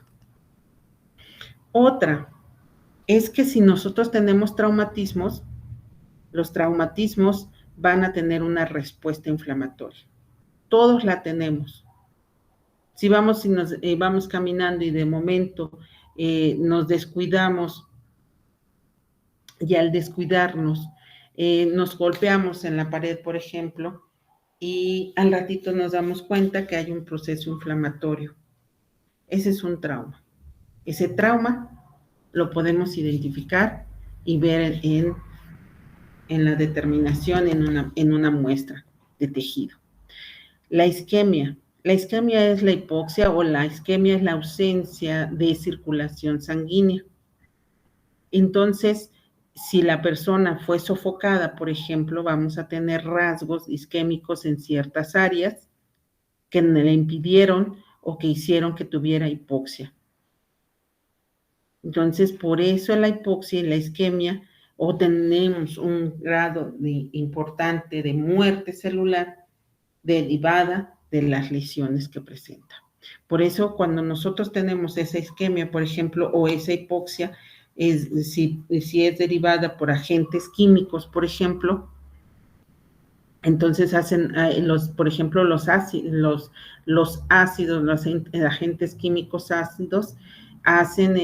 Otra es que si nosotros tenemos traumatismos, los traumatismos van a tener una respuesta inflamatoria. Todos la tenemos. Si vamos y nos vamos caminando y de momento nos descuidamos, y al descuidarnos nos golpeamos en la pared, por ejemplo, y al ratito nos damos cuenta que hay un proceso inflamatorio. Ese es un trauma. Ese trauma lo podemos identificar y ver en la determinación en una muestra de tejido. La isquemia. La isquemia es la hipoxia o la isquemia es la ausencia de circulación sanguínea. Entonces, si la persona fue sofocada, por ejemplo, vamos a tener rasgos isquémicos en ciertas áreas que le impidieron o que hicieron que tuviera hipoxia. Entonces, por eso la hipoxia y la isquemia, o tenemos un grado importante de muerte celular derivada de las lesiones que presenta. Por eso, cuando nosotros tenemos esa isquemia, por ejemplo, o esa hipoxia, si es derivada por agentes químicos, por ejemplo, entonces hacen, por ejemplo, los ácidos, los agentes químicos ácidos, hacen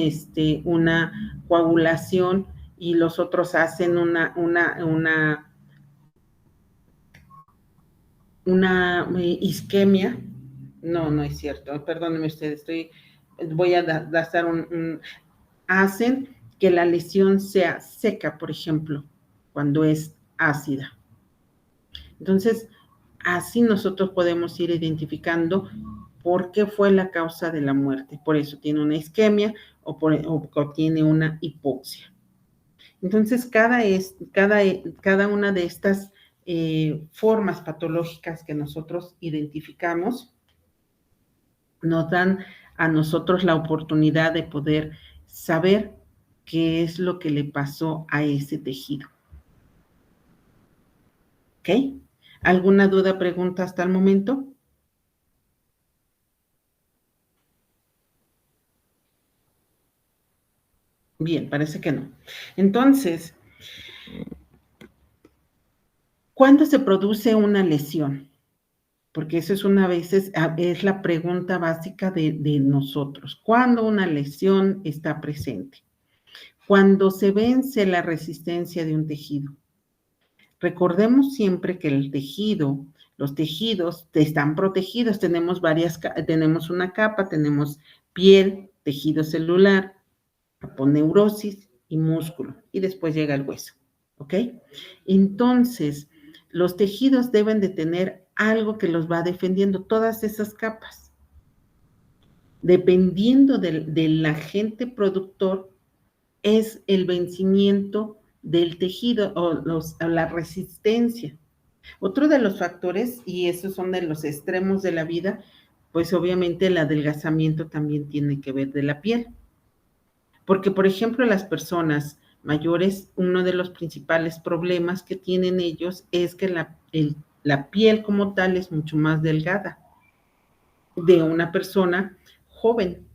una coagulación y los otros hacen una isquemia. No es cierto, perdónenme ustedes, voy a dar hacen que la lesión sea seca, por ejemplo, cuando es ácida. Entonces, así nosotros podemos ir identificando por qué fue la causa de la muerte. Por eso tiene una isquemia o tiene una hipoxia. Entonces, cada una de estas formas patológicas que nosotros identificamos nos dan a nosotros la oportunidad de poder saber qué es lo que le pasó a ese tejido. ¿Ok? ¿Alguna duda, pregunta hasta el momento? Bien, parece que no. Entonces, ¿cuándo se produce una lesión? Porque eso es la pregunta básica de nosotros. ¿Cuándo una lesión está presente? Cuando se vence la resistencia de un tejido. Recordemos siempre que los tejidos están protegidos, tenemos una capa, tenemos piel, tejido celular, aponeurosis y músculo, y después llega el hueso, ¿ok? Entonces, los tejidos deben de tener algo que los va defendiendo, todas esas capas. Dependiendo del agente productor, es el vencimiento del tejido o la resistencia. Otro de los factores, y esos son de los extremos de la vida, pues obviamente el adelgazamiento también tiene que ver de la piel. Porque, por ejemplo, las personas mayores, uno de los principales problemas que tienen ellos es que la piel como tal es mucho más delgada de una persona joven.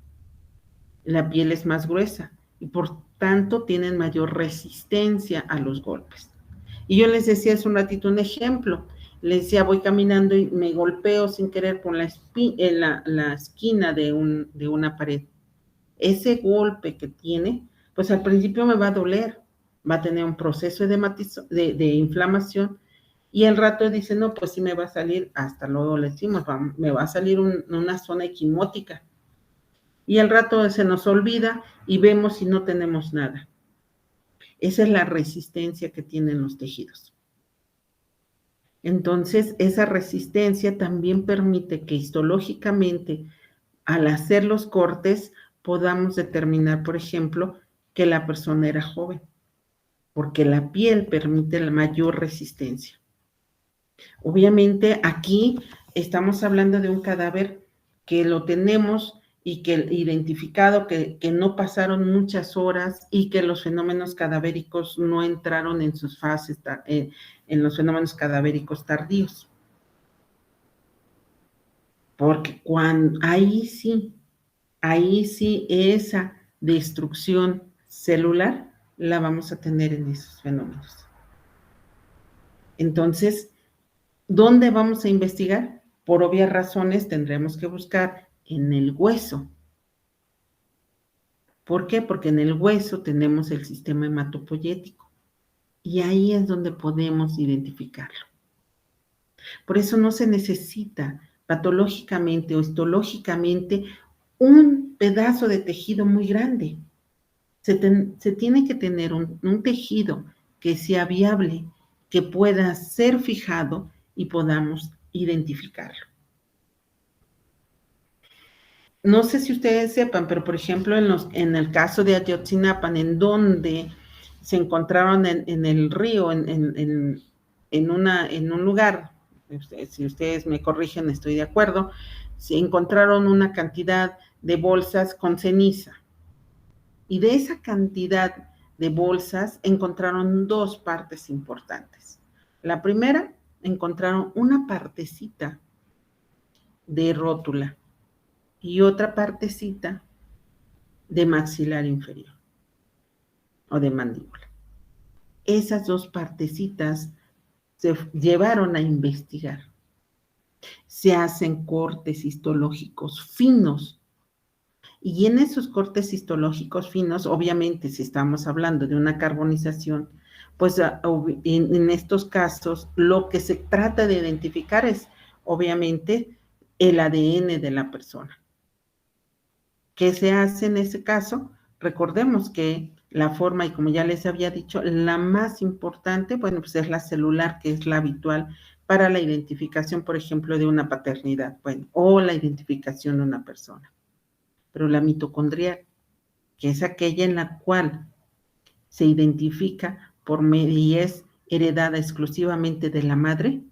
La piel es más gruesa y por tanto tienen mayor resistencia a los golpes. Y yo les decía hace un ratito un ejemplo. Les decía, voy caminando y me golpeo sin querer por la esquina de una pared. Ese golpe que tiene, pues al principio me va a doler, va a tener un proceso de inflamación, y el rato dice, no, pues sí me va a salir, hasta luego le decimos, me va a salir una zona equimótica. Y al rato se nos olvida y vemos si no tenemos nada. Esa es la resistencia que tienen los tejidos. Entonces, esa resistencia también permite que histológicamente, al hacer los cortes, podamos determinar, por ejemplo, que la persona era joven, porque la piel permite la mayor resistencia. Obviamente, aquí estamos hablando de un cadáver que lo tenemos y que identificado que no pasaron muchas horas y que los fenómenos cadavéricos no entraron en sus fases, en los fenómenos cadavéricos tardíos. Porque ahí sí esa destrucción celular la vamos a tener en esos fenómenos. Entonces, ¿dónde vamos a investigar? Por obvias razones tendremos que buscar en el hueso. ¿Por qué? Porque en el hueso tenemos el sistema hematopoyético y ahí es donde podemos identificarlo. Por eso no se necesita patológicamente o histológicamente un pedazo de tejido muy grande. Se tiene que tener un tejido que sea viable, que pueda ser fijado y podamos identificarlo. No sé si ustedes sepan, pero por ejemplo en el caso de Ayotzinapa, en donde se encontraron en el río, en un lugar, si ustedes me corrigen, estoy de acuerdo, se encontraron una cantidad de bolsas con ceniza. Y de esa cantidad de bolsas encontraron dos partes importantes. La primera, encontraron una partecita de rótula y otra partecita de maxilar inferior o de mandíbula. Esas dos partecitas se llevaron a investigar. Se hacen cortes histológicos finos y en esos cortes histológicos finos, obviamente si estamos hablando de una carbonización, pues en estos casos lo que se trata de identificar es obviamente el ADN de la persona. ¿Qué se hace en ese caso? Recordemos que la forma, y como ya les había dicho, la más importante, bueno, pues es la celular, que es la habitual para la identificación, por ejemplo, de una paternidad, bueno, o la identificación de una persona. Pero la mitocondrial, que es aquella en la cual se identifica por medio y es heredada exclusivamente de la madre,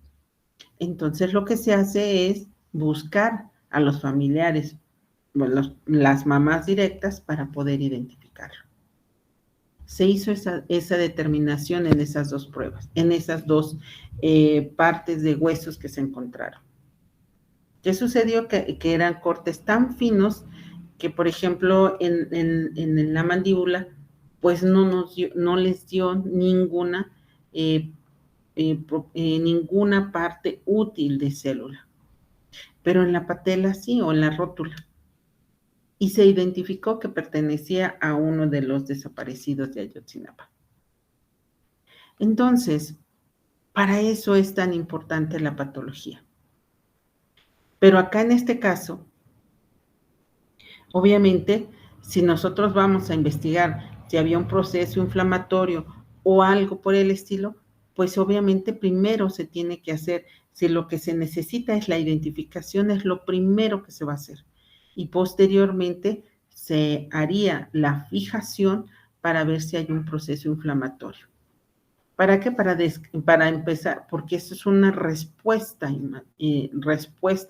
entonces lo que se hace es buscar a los familiares, bueno, las mamás directas para poder identificarlo. Se hizo esa determinación en esas dos pruebas, en esas dos partes de huesos que se encontraron. ¿Qué sucedió? Que eran cortes tan finos que, por ejemplo, en la mandíbula, pues no les dio ninguna parte útil de célula, pero en la patela sí, o en la rótula. Y se identificó que pertenecía a uno de los desaparecidos de Ayotzinapa. Entonces, para eso es tan importante la patología. Pero acá en este caso, obviamente, si nosotros vamos a investigar si había un proceso inflamatorio o algo por el estilo, pues obviamente primero se tiene que hacer, si lo que se necesita es la identificación, es lo primero que se va a hacer. Y posteriormente se haría la fijación para ver si hay un proceso inflamatorio. ¿Para qué? Para empezar, porque eso es una respuesta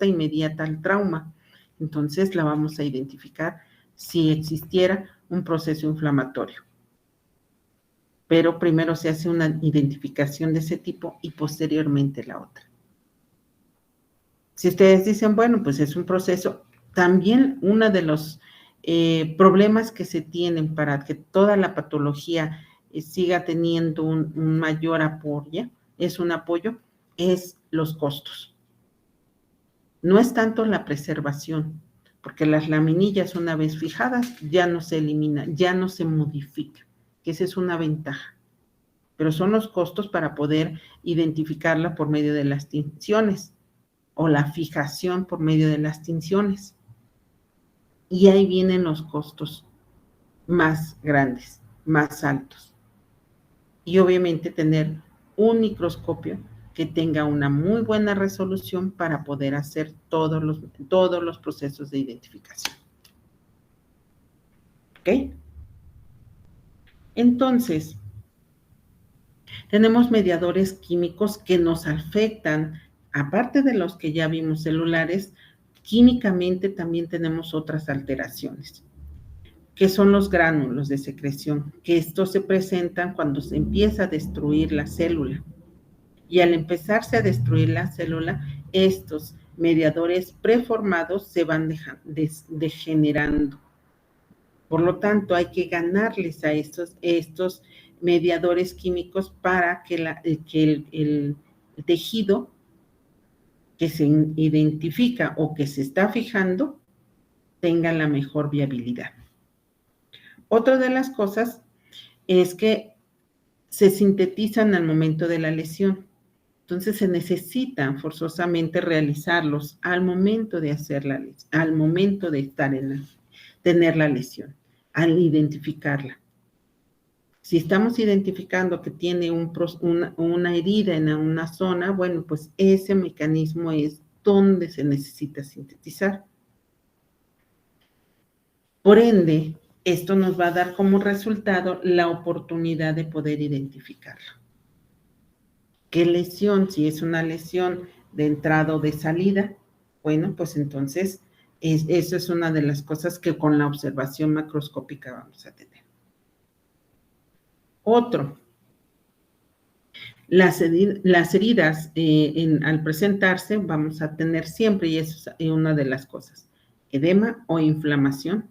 inmediata al trauma. Entonces la vamos a identificar si existiera un proceso inflamatorio. Pero primero se hace una identificación de ese tipo y posteriormente la otra. Si ustedes dicen, bueno, pues es un proceso, también uno de los problemas que se tienen para que toda la patología siga teniendo un mayor apoyo, es los costos. No es tanto la preservación, porque las laminillas una vez fijadas ya no se eliminan, ya no se modifican, que esa es una ventaja. pero son los costos para poder identificarla por medio de las tinciones o la fijación por medio de las tinciones. Y ahí vienen los costos más grandes, más altos. Y obviamente tener un microscopio que tenga una muy buena resolución para poder hacer todos los procesos de identificación. ¿Ok? Entonces, tenemos mediadores químicos que nos afectan, aparte de los que ya vimos celulares, químicamente también tenemos otras alteraciones, que son los gránulos de secreción, que estos se presentan cuando se empieza a destruir la célula. Y al empezarse a destruir la célula, estos mediadores preformados se van degenerando. Por lo tanto, hay que ganarles a estos mediadores químicos para que el tejido que se identifica o que se está fijando tenga la mejor viabilidad. Otra de las cosas es que se sintetizan al momento de la lesión. Entonces se necesitan forzosamente realizarlos al momento de al momento de tener la lesión, al identificarla. Si estamos identificando que tiene una herida en una zona, bueno, pues ese mecanismo es donde se necesita sintetizar. Por ende, esto nos va a dar como resultado la oportunidad de poder identificarlo. ¿Qué lesión? Si es una lesión de entrada o de salida, bueno, pues entonces eso es una de las cosas que con la observación macroscópica vamos a tener. Otro, las heridas al presentarse vamos a tener siempre, y eso es una de las cosas, edema o inflamación.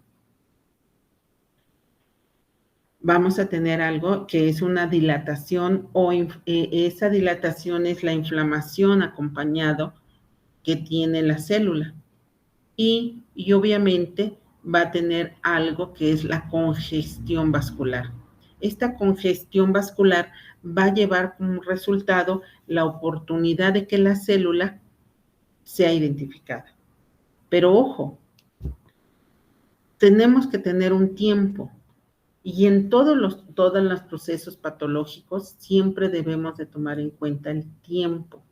Vamos a tener algo que es una dilatación o esa dilatación es la inflamación acompañado que tiene la célula. Y obviamente va a tener algo que es la congestión vascular. Esta congestión vascular va a llevar como resultado la oportunidad de que la célula sea identificada. Pero ojo, tenemos que tener un tiempo y en todos los procesos patológicos siempre debemos de tomar en cuenta el tiempo.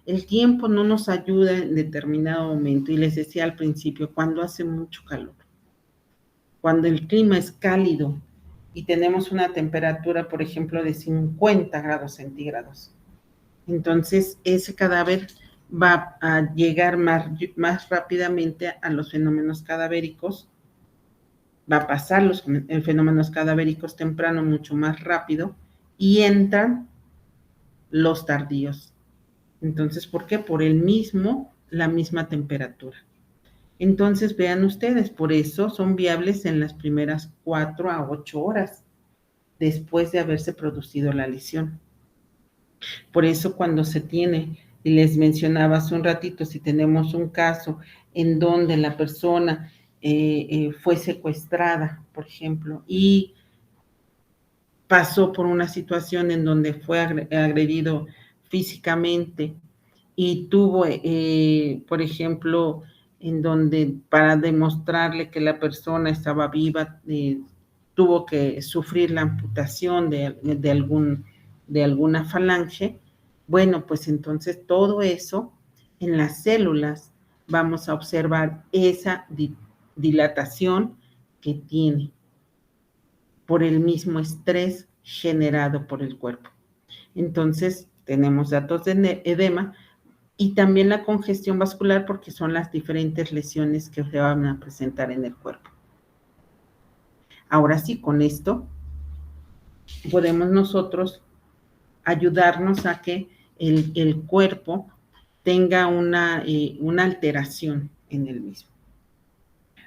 El tiempo no nos ayuda en determinado momento, y les decía al principio, cuando hace mucho calor, cuando el clima es cálido y tenemos una temperatura, por ejemplo, de 50 grados centígrados. Entonces, ese cadáver va a llegar más rápidamente a los fenómenos cadavéricos, va a pasar los fenómenos cadavéricos temprano mucho más rápido y entran los tardíos. Entonces, ¿por qué? Por la misma temperatura. Entonces, vean ustedes, por eso son viables en las primeras 4 a 8 horas después de haberse producido la lesión. Por eso cuando se tiene, y les mencionaba hace un ratito, si tenemos un caso en donde la persona fue secuestrada, por ejemplo, y pasó por una situación en donde fue agredido físicamente y tuvo, por ejemplo, en donde para demostrarle que la persona estaba viva, tuvo que sufrir la amputación de alguna falange, bueno, pues entonces todo eso en las células vamos a observar esa dilatación que tiene por el mismo estrés generado por el cuerpo. Entonces, tenemos datos de edema y también la congestión vascular porque son las diferentes lesiones que se van a presentar en el cuerpo. Ahora sí, con esto podemos nosotros ayudarnos a que el cuerpo tenga una alteración en el mismo.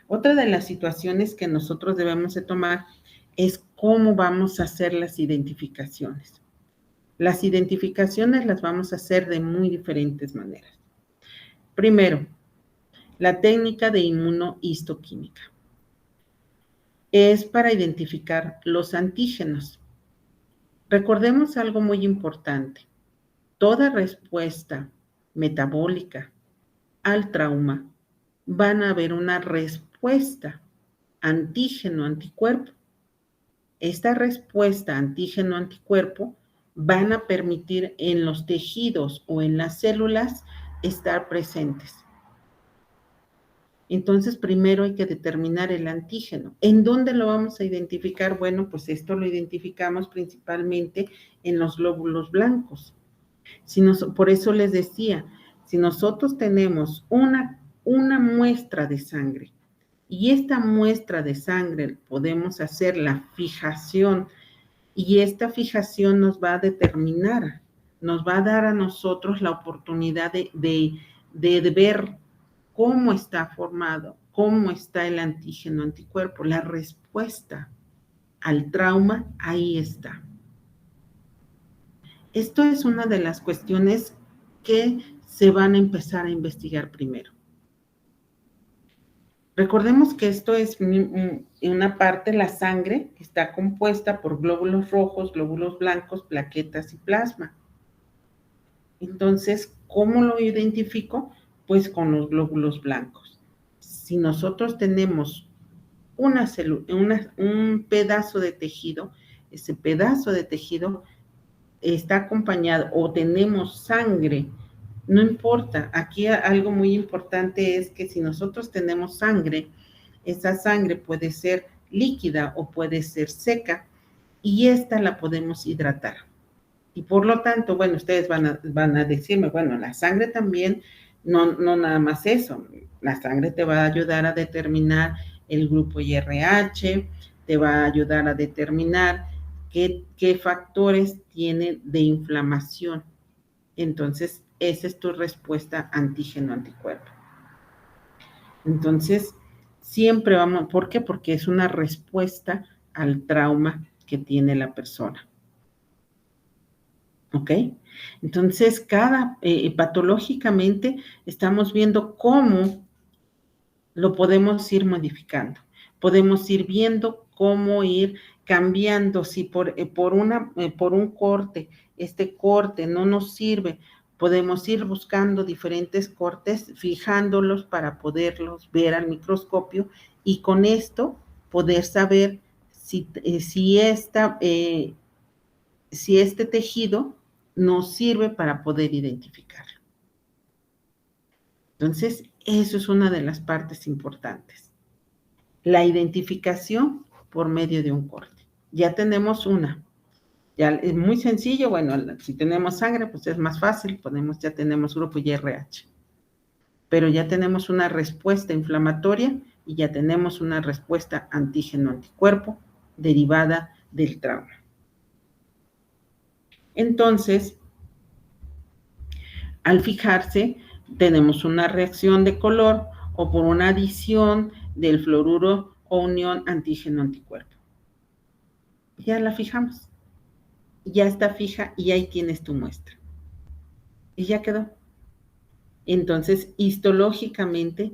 Otra de las situaciones que nosotros debemos de tomar es cómo vamos a hacer las identificaciones. Las identificaciones las vamos a hacer de muy diferentes maneras. Primero, la técnica de inmunohistoquímica es para identificar los antígenos. Recordemos algo muy importante. Toda respuesta metabólica al trauma van a haber una respuesta antígeno-anticuerpo. Esta respuesta antígeno-anticuerpo van a permitir en los tejidos o en las células estar presentes. Entonces, primero hay que determinar el antígeno. ¿En dónde lo vamos a identificar? Bueno, pues esto lo identificamos principalmente en los glóbulos blancos. Por eso les decía, si nosotros tenemos una muestra de sangre y esta muestra de sangre podemos hacer la fijación y esta fijación nos va a determinar, nos va a dar a nosotros la oportunidad de ver cómo está formado, cómo está el antígeno anticuerpo, la respuesta al trauma, ahí está. Esto es una de las cuestiones que se van a empezar a investigar primero. Recordemos que esto es en una parte, la sangre está compuesta por glóbulos rojos, glóbulos blancos, plaquetas y plasma. Entonces, ¿cómo lo identifico? Pues con los glóbulos blancos. Si nosotros tenemos un pedazo de tejido, ese pedazo de tejido está acompañado o tenemos sangre, no importa, aquí algo muy importante es que si nosotros tenemos sangre, esa sangre puede ser líquida o puede ser seca y esta la podemos hidratar. Y por lo tanto, bueno, ustedes van a decirme, bueno, la sangre también, no nada más eso, la sangre te va a ayudar a determinar el grupo IRH, te va a ayudar a determinar qué factores tiene de inflamación. Entonces, esa es tu respuesta antígeno-anticuerpo. Entonces, siempre vamos, ¿por qué? Porque es una respuesta al trauma que tiene la persona. ¿Ok? Entonces, patológicamente estamos viendo cómo lo podemos ir modificando. Podemos ir viendo cómo ir cambiando, si por un corte, este corte no nos sirve, podemos ir buscando diferentes cortes, fijándolos para poderlos ver al microscopio y con esto poder saber si este tejido nos sirve para poder identificarlo. Entonces, eso es una de las partes importantes. La identificación por medio de un corte. Ya tenemos una. Ya es muy sencillo, bueno, si tenemos sangre, pues es más fácil, ya tenemos grupo IRH. Pero ya tenemos una respuesta inflamatoria y ya tenemos una respuesta antígeno-anticuerpo derivada del trauma. Entonces, al fijarse, tenemos una reacción de color o por una adición del fluoruro o unión antígeno-anticuerpo. Ya la fijamos. Ya está fija y ahí tienes tu muestra. Y ya quedó. Entonces, histológicamente,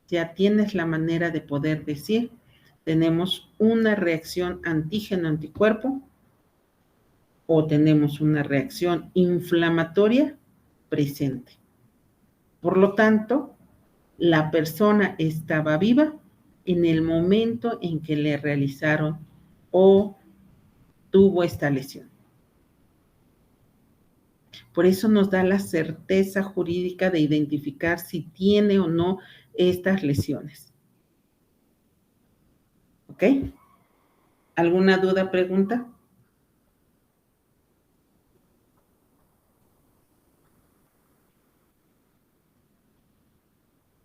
ya tienes la manera de poder decir, tenemos una reacción antígeno-anticuerpo o tenemos una reacción inflamatoria presente. Por lo tanto, la persona estaba viva en el momento en que le realizaron o tuvo esta lesión. Por eso nos da la certeza jurídica de identificar si tiene o no estas lesiones. ¿Ok? ¿Alguna duda, pregunta?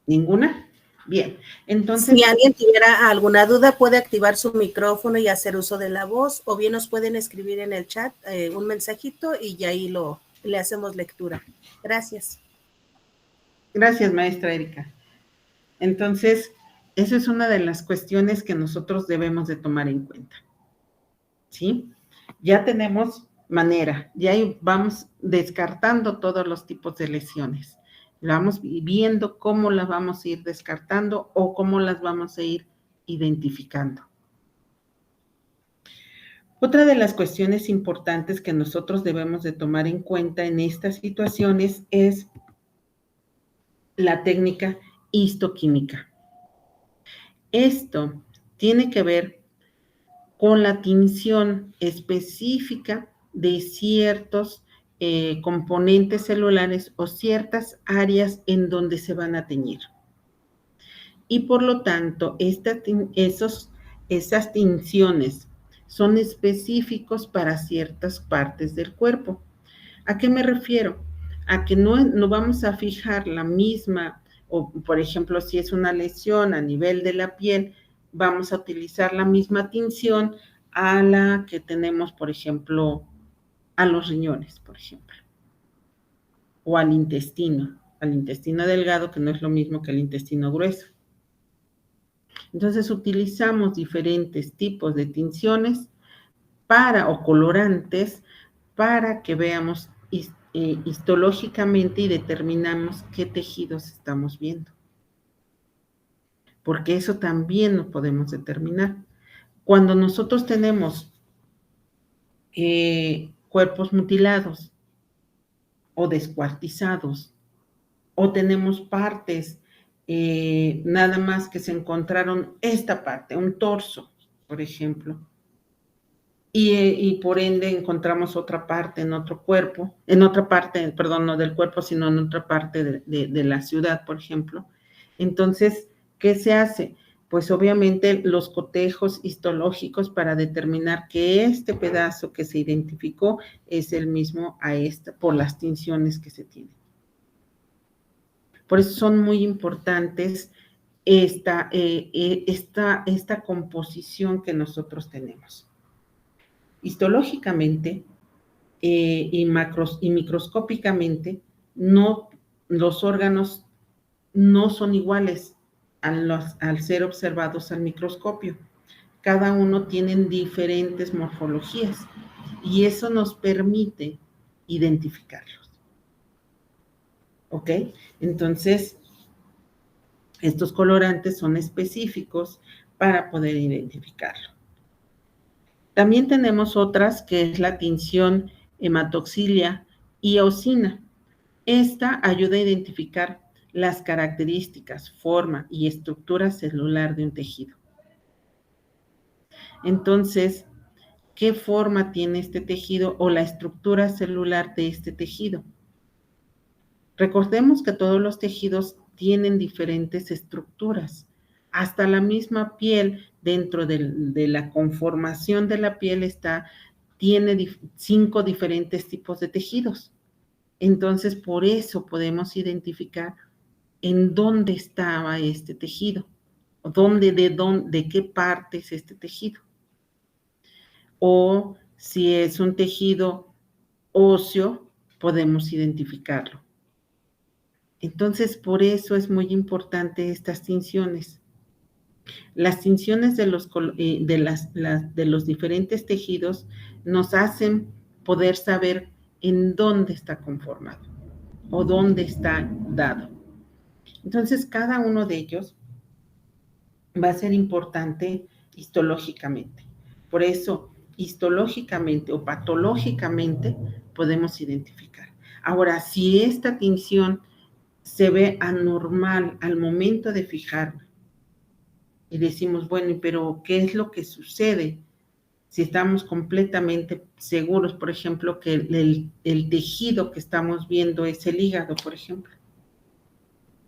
¿Ninguna? Bien, entonces... Si alguien tuviera alguna duda, puede activar su micrófono y hacer uso de la voz, o bien nos pueden escribir en el chat un mensajito y ahí le hacemos lectura. Gracias. Gracias, maestra Erika. Entonces, eso es una de las cuestiones que nosotros debemos de tomar en cuenta. ¿Sí? Ya tenemos manera, ya vamos descartando todos los tipos de lesiones. Vamos viendo cómo las vamos a ir descartando o cómo las vamos a ir identificando. Otra de las cuestiones importantes que nosotros debemos de tomar en cuenta en estas situaciones es la técnica histoquímica. Esto tiene que ver con la tinción específica de ciertos componentes celulares o ciertas áreas en donde se van a teñir. Y por lo tanto, esas tinciones son específicos para ciertas partes del cuerpo. ¿A qué me refiero? A que no vamos a fijar la misma, o por ejemplo, si es una lesión a nivel de la piel, vamos a utilizar la misma tinción a la que tenemos, por ejemplo, a los riñones, por ejemplo, o al intestino delgado, que no es lo mismo que el intestino grueso. Entonces utilizamos diferentes tipos de tinciones o colorantes para que veamos histológicamente y determinamos qué tejidos estamos viendo. Porque eso también lo podemos determinar. Cuando nosotros tenemos cuerpos mutilados o descuartizados, o tenemos partes nada más que se encontraron esta parte, un torso, por ejemplo, y por ende encontramos otra parte en otro cuerpo, en otra parte, perdón, no del cuerpo, sino en otra parte de la ciudad, por ejemplo. Entonces, ¿qué se hace? Pues obviamente los cotejos histológicos para determinar que este pedazo que se identificó es el mismo a esta, por las tinciones que se tienen. Por eso son muy importantes esta composición que nosotros tenemos. Histológicamente y microscópicamente, los órganos no son iguales al ser observados al microscopio. Cada uno tiene diferentes morfologías y eso nos permite identificarlos. ¿Ok? Entonces, estos colorantes son específicos para poder identificarlo. También tenemos otras que es la tinción hematoxilia y eosina. Esta ayuda a identificar las características, forma y estructura celular de un tejido. Entonces, ¿qué forma tiene este tejido o la estructura celular de este tejido? Recordemos que todos los tejidos tienen diferentes estructuras. Hasta la misma piel, dentro de la conformación de la piel, tiene 5 diferentes tipos de tejidos. Entonces, por eso podemos identificar en dónde estaba este tejido, o de qué parte es este tejido. O si es un tejido óseo, podemos identificarlo. Entonces, por eso es muy importante estas tinciones. Las tinciones de los diferentes tejidos nos hacen poder saber en dónde está conformado o dónde está dado. Entonces, cada uno de ellos va a ser importante histológicamente. Por eso, histológicamente o patológicamente podemos identificar. Ahora, si esta tinción se ve anormal al momento de fijarla y decimos, bueno, pero ¿qué es lo que sucede si estamos completamente seguros, por ejemplo, que el tejido que estamos viendo es el hígado, por ejemplo,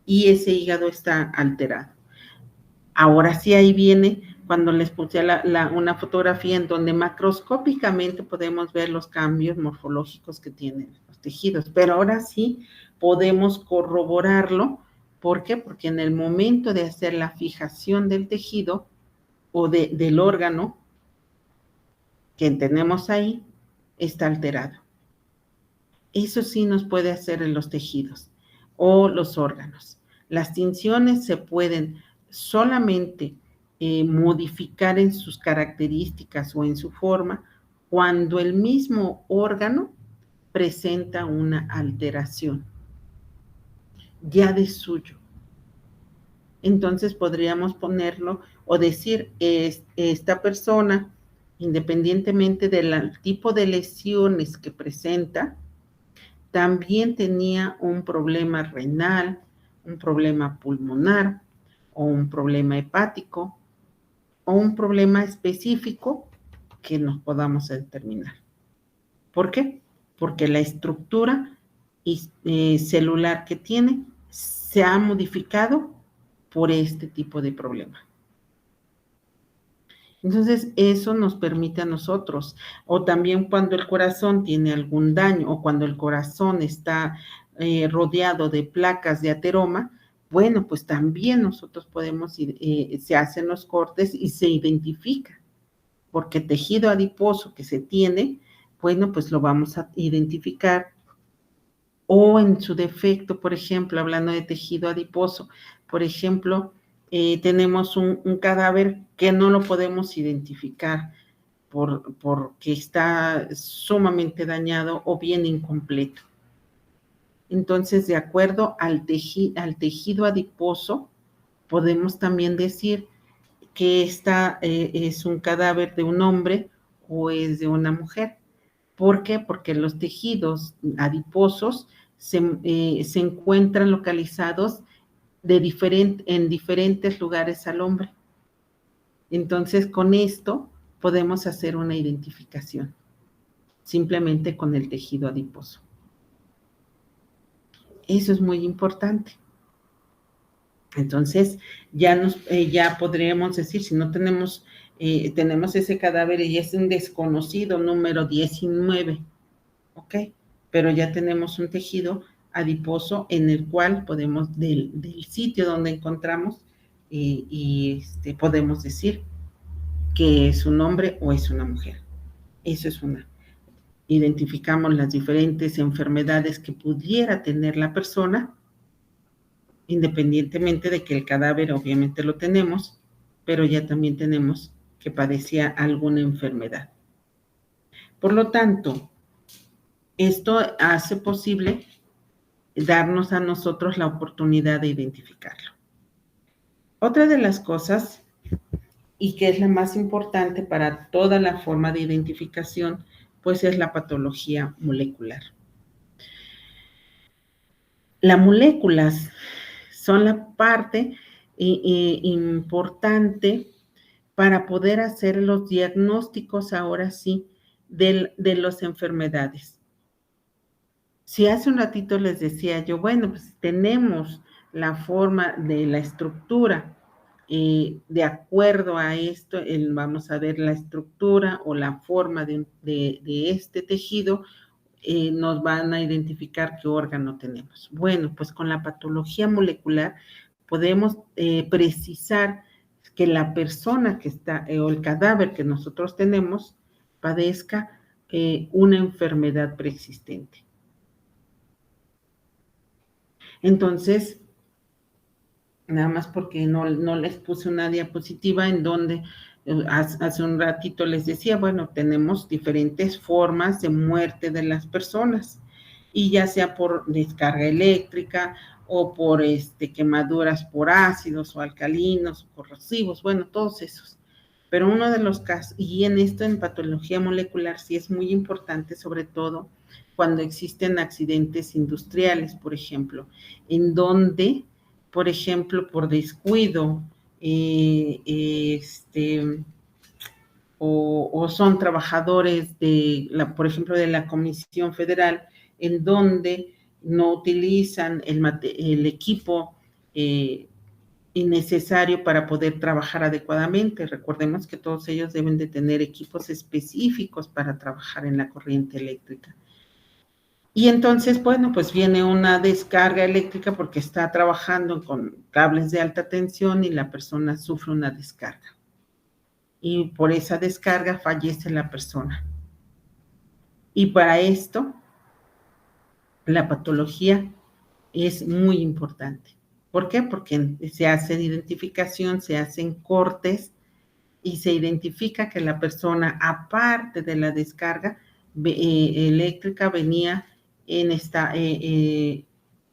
y ese hígado está alterado? Ahora sí, ahí viene cuando les puse una fotografía en donde macroscópicamente podemos ver los cambios morfológicos que tienen los tejidos, pero ahora sí podemos corroborarlo. ¿Por qué? Porque en el momento de hacer la fijación del tejido o del órgano que tenemos ahí, está alterado. Eso sí nos puede hacer en los tejidos o los órganos. Las tinciones se pueden solamente modificar en sus características o en su forma cuando el mismo órgano presenta una alteración ya de suyo. Entonces podríamos ponerlo o decir, esta persona independientemente del tipo de lesiones que presenta, también tenía un problema renal, un problema pulmonar o un problema hepático o un problema específico que nos podamos determinar. ¿Por qué? Porque la estructura celular que tiene se ha modificado por este tipo de problema. Entonces, eso nos permite a nosotros, o también cuando el corazón tiene algún daño, o cuando el corazón está rodeado de placas de ateroma, bueno, pues también nosotros podemos, se hacen los cortes y se identifica, porque tejido adiposo que se tiene, bueno, pues lo vamos a identificar, o en su defecto, por ejemplo, hablando de tejido adiposo, por ejemplo, tenemos un cadáver que no lo podemos identificar porque está sumamente dañado o bien incompleto. Entonces, de acuerdo al tejido adiposo, podemos también decir que es un cadáver de un hombre o es de una mujer. ¿Por qué? Porque los tejidos adiposos se encuentran localizados en diferentes lugares al hombre. Entonces, con esto podemos hacer una identificación, simplemente con el tejido adiposo. Eso es muy importante. Entonces, ya podríamos decir, si no tenemos ese cadáver y es un desconocido número 19, ¿ok? Pero ya tenemos un tejido adiposo en el cual podemos, del sitio donde encontramos, podemos decir que es un hombre o es una mujer. Eso es una. Identificamos las diferentes enfermedades que pudiera tener la persona, independientemente de que el cadáver obviamente lo tenemos, pero ya también tenemos que padecía alguna enfermedad. Por lo tanto, esto hace posible darnos a nosotros la oportunidad de identificarlo. Otra de las cosas, y que es la más importante para toda la forma de identificación, pues es la patología molecular. Las moléculas son la parte importante para poder hacer los diagnósticos ahora sí de las enfermedades. Si hace un ratito les decía yo, bueno, pues tenemos la forma de la estructura, de acuerdo a esto, vamos a ver la estructura o la forma de este tejido, nos van a identificar qué órgano tenemos. Bueno, pues con la patología molecular podemos precisar que la persona que está, o el cadáver que nosotros tenemos, padezca una enfermedad preexistente. Entonces, nada más porque no les puse una diapositiva en donde hace un ratito les decía, bueno, tenemos diferentes formas de muerte de las personas, y ya sea por descarga eléctrica o por quemaduras por ácidos o alcalinos o corrosivos, bueno, todos esos. Pero uno de los casos, y en patología molecular sí es muy importante, sobre todo cuando existen accidentes industriales, por ejemplo, en donde, por ejemplo, por descuido, o son trabajadores por ejemplo, de la Comisión Federal, en donde no utilizan el equipo innecesario para poder trabajar adecuadamente. Recordemos que todos ellos deben de tener equipos específicos para trabajar en la corriente eléctrica. Y entonces, bueno, pues viene una descarga eléctrica porque está trabajando con cables de alta tensión y la persona sufre una descarga. Y por esa descarga fallece la persona. Y para esto, la patología es muy importante. ¿Por qué? Porque se hace identificación, se hacen cortes y se identifica que la persona, aparte de la descarga eléctrica, venía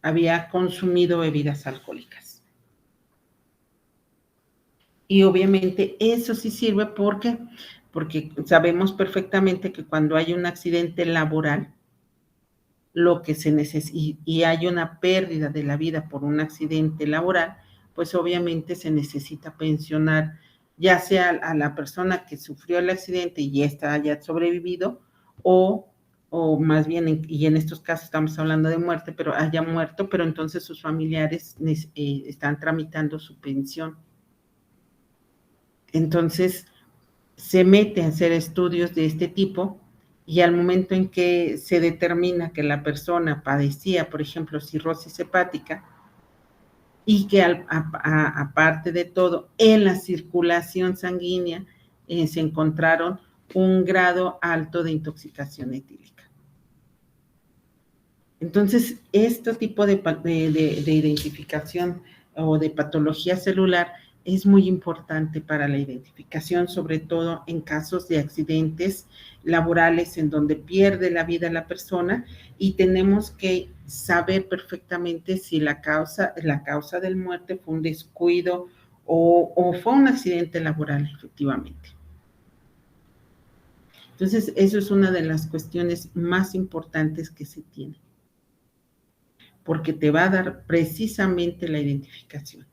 había consumido bebidas alcohólicas. Y obviamente eso sí sirve porque porque sabemos perfectamente que cuando hay un accidente laboral, lo que se necesita y hay una pérdida de la vida por un accidente laboral, pues obviamente se necesita pensionar ya sea a la persona que sufrió el accidente y esta haya sobrevivido o más bien, y en estos casos estamos hablando de muerte, pero haya muerto, pero entonces sus familiares están tramitando su pensión. Entonces, se mete a hacer estudios de este tipo y al momento en que se determina que la persona padecía, por ejemplo, cirrosis hepática, y que aparte de todo, en la circulación sanguínea se encontraron un grado alto de intoxicación etílica. Entonces, este tipo de identificación o de patología celular es muy importante para la identificación, sobre todo en casos de accidentes laborales en donde pierde la vida la persona y tenemos que saber perfectamente si la causa del muerte fue un descuido o fue un accidente laboral, efectivamente. Entonces, eso es una de las cuestiones más importantes que se tiene, porque te va a dar precisamente la identificación.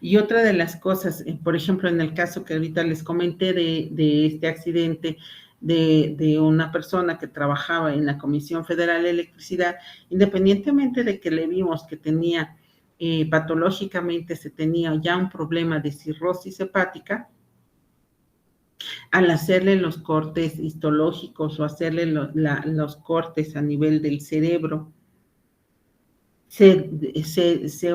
Y otra de las cosas, por ejemplo, en el caso que ahorita les comenté de este accidente de una persona que trabajaba en la Comisión Federal de Electricidad, independientemente de que le vimos que tenía patológicamente se tenía ya un problema de cirrosis hepática, al hacerle los cortes histológicos o hacerle los cortes a nivel del cerebro,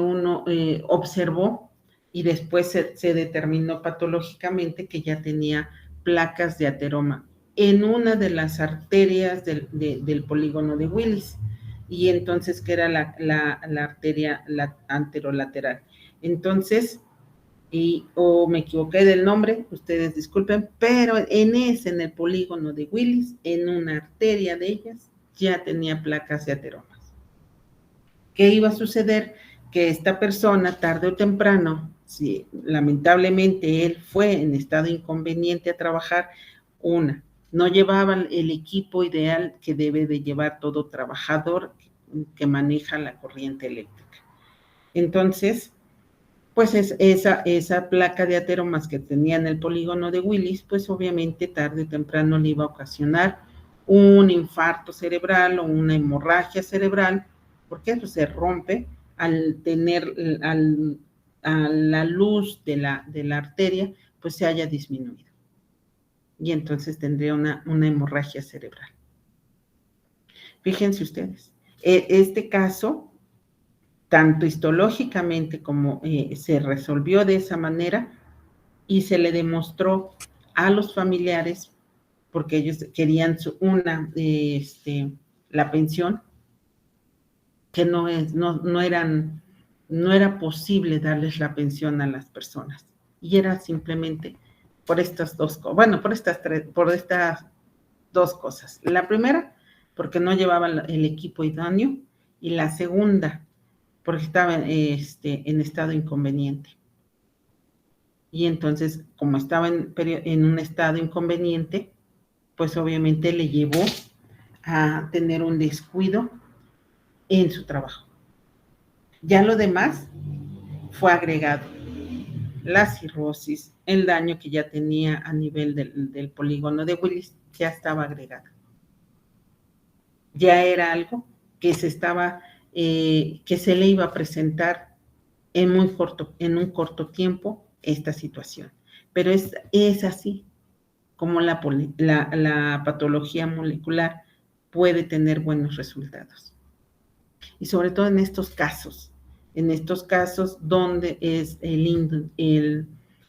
uno observó y después se determinó patológicamente que ya tenía placas de ateroma en una de las arterias del polígono de Willis, y entonces que era la arteria anterolateral. Entonces, o me equivoqué del nombre, ustedes disculpen, pero en el polígono de Willis, en una arteria de ellas, ya tenía placas de ateroma. ¿Qué iba a suceder? Que esta persona, tarde o temprano, si lamentablemente él fue en estado inconveniente a trabajar, no llevaba el equipo ideal que debe de llevar todo trabajador que maneja la corriente eléctrica. Entonces, pues esa placa de ateromas que tenía en el polígono de Willis, pues obviamente tarde o temprano le iba a ocasionar un infarto cerebral o una hemorragia cerebral, porque eso se rompe al tener a la luz de la arteria, pues se haya disminuido. Y entonces tendría una hemorragia cerebral. Fíjense ustedes, este caso, tanto histológicamente como se resolvió de esa manera y se le demostró a los familiares, porque ellos querían la pensión, que no era posible darles la pensión a las personas. Y era simplemente por estas dos cosas. La primera, porque no llevaban el equipo idóneo, y la segunda, porque estaba en estado inconveniente. Y entonces, como estaba en un estado inconveniente, pues obviamente le llevó a tener un descuido en su trabajo. Ya lo demás fue agregado. La cirrosis, el daño que ya tenía a nivel del polígono de Willis, ya estaba agregado. Ya era algo que que se le iba a presentar en un corto tiempo esta situación. Pero es así como la patología molecular puede tener buenos resultados. Y sobre todo en estos casos donde es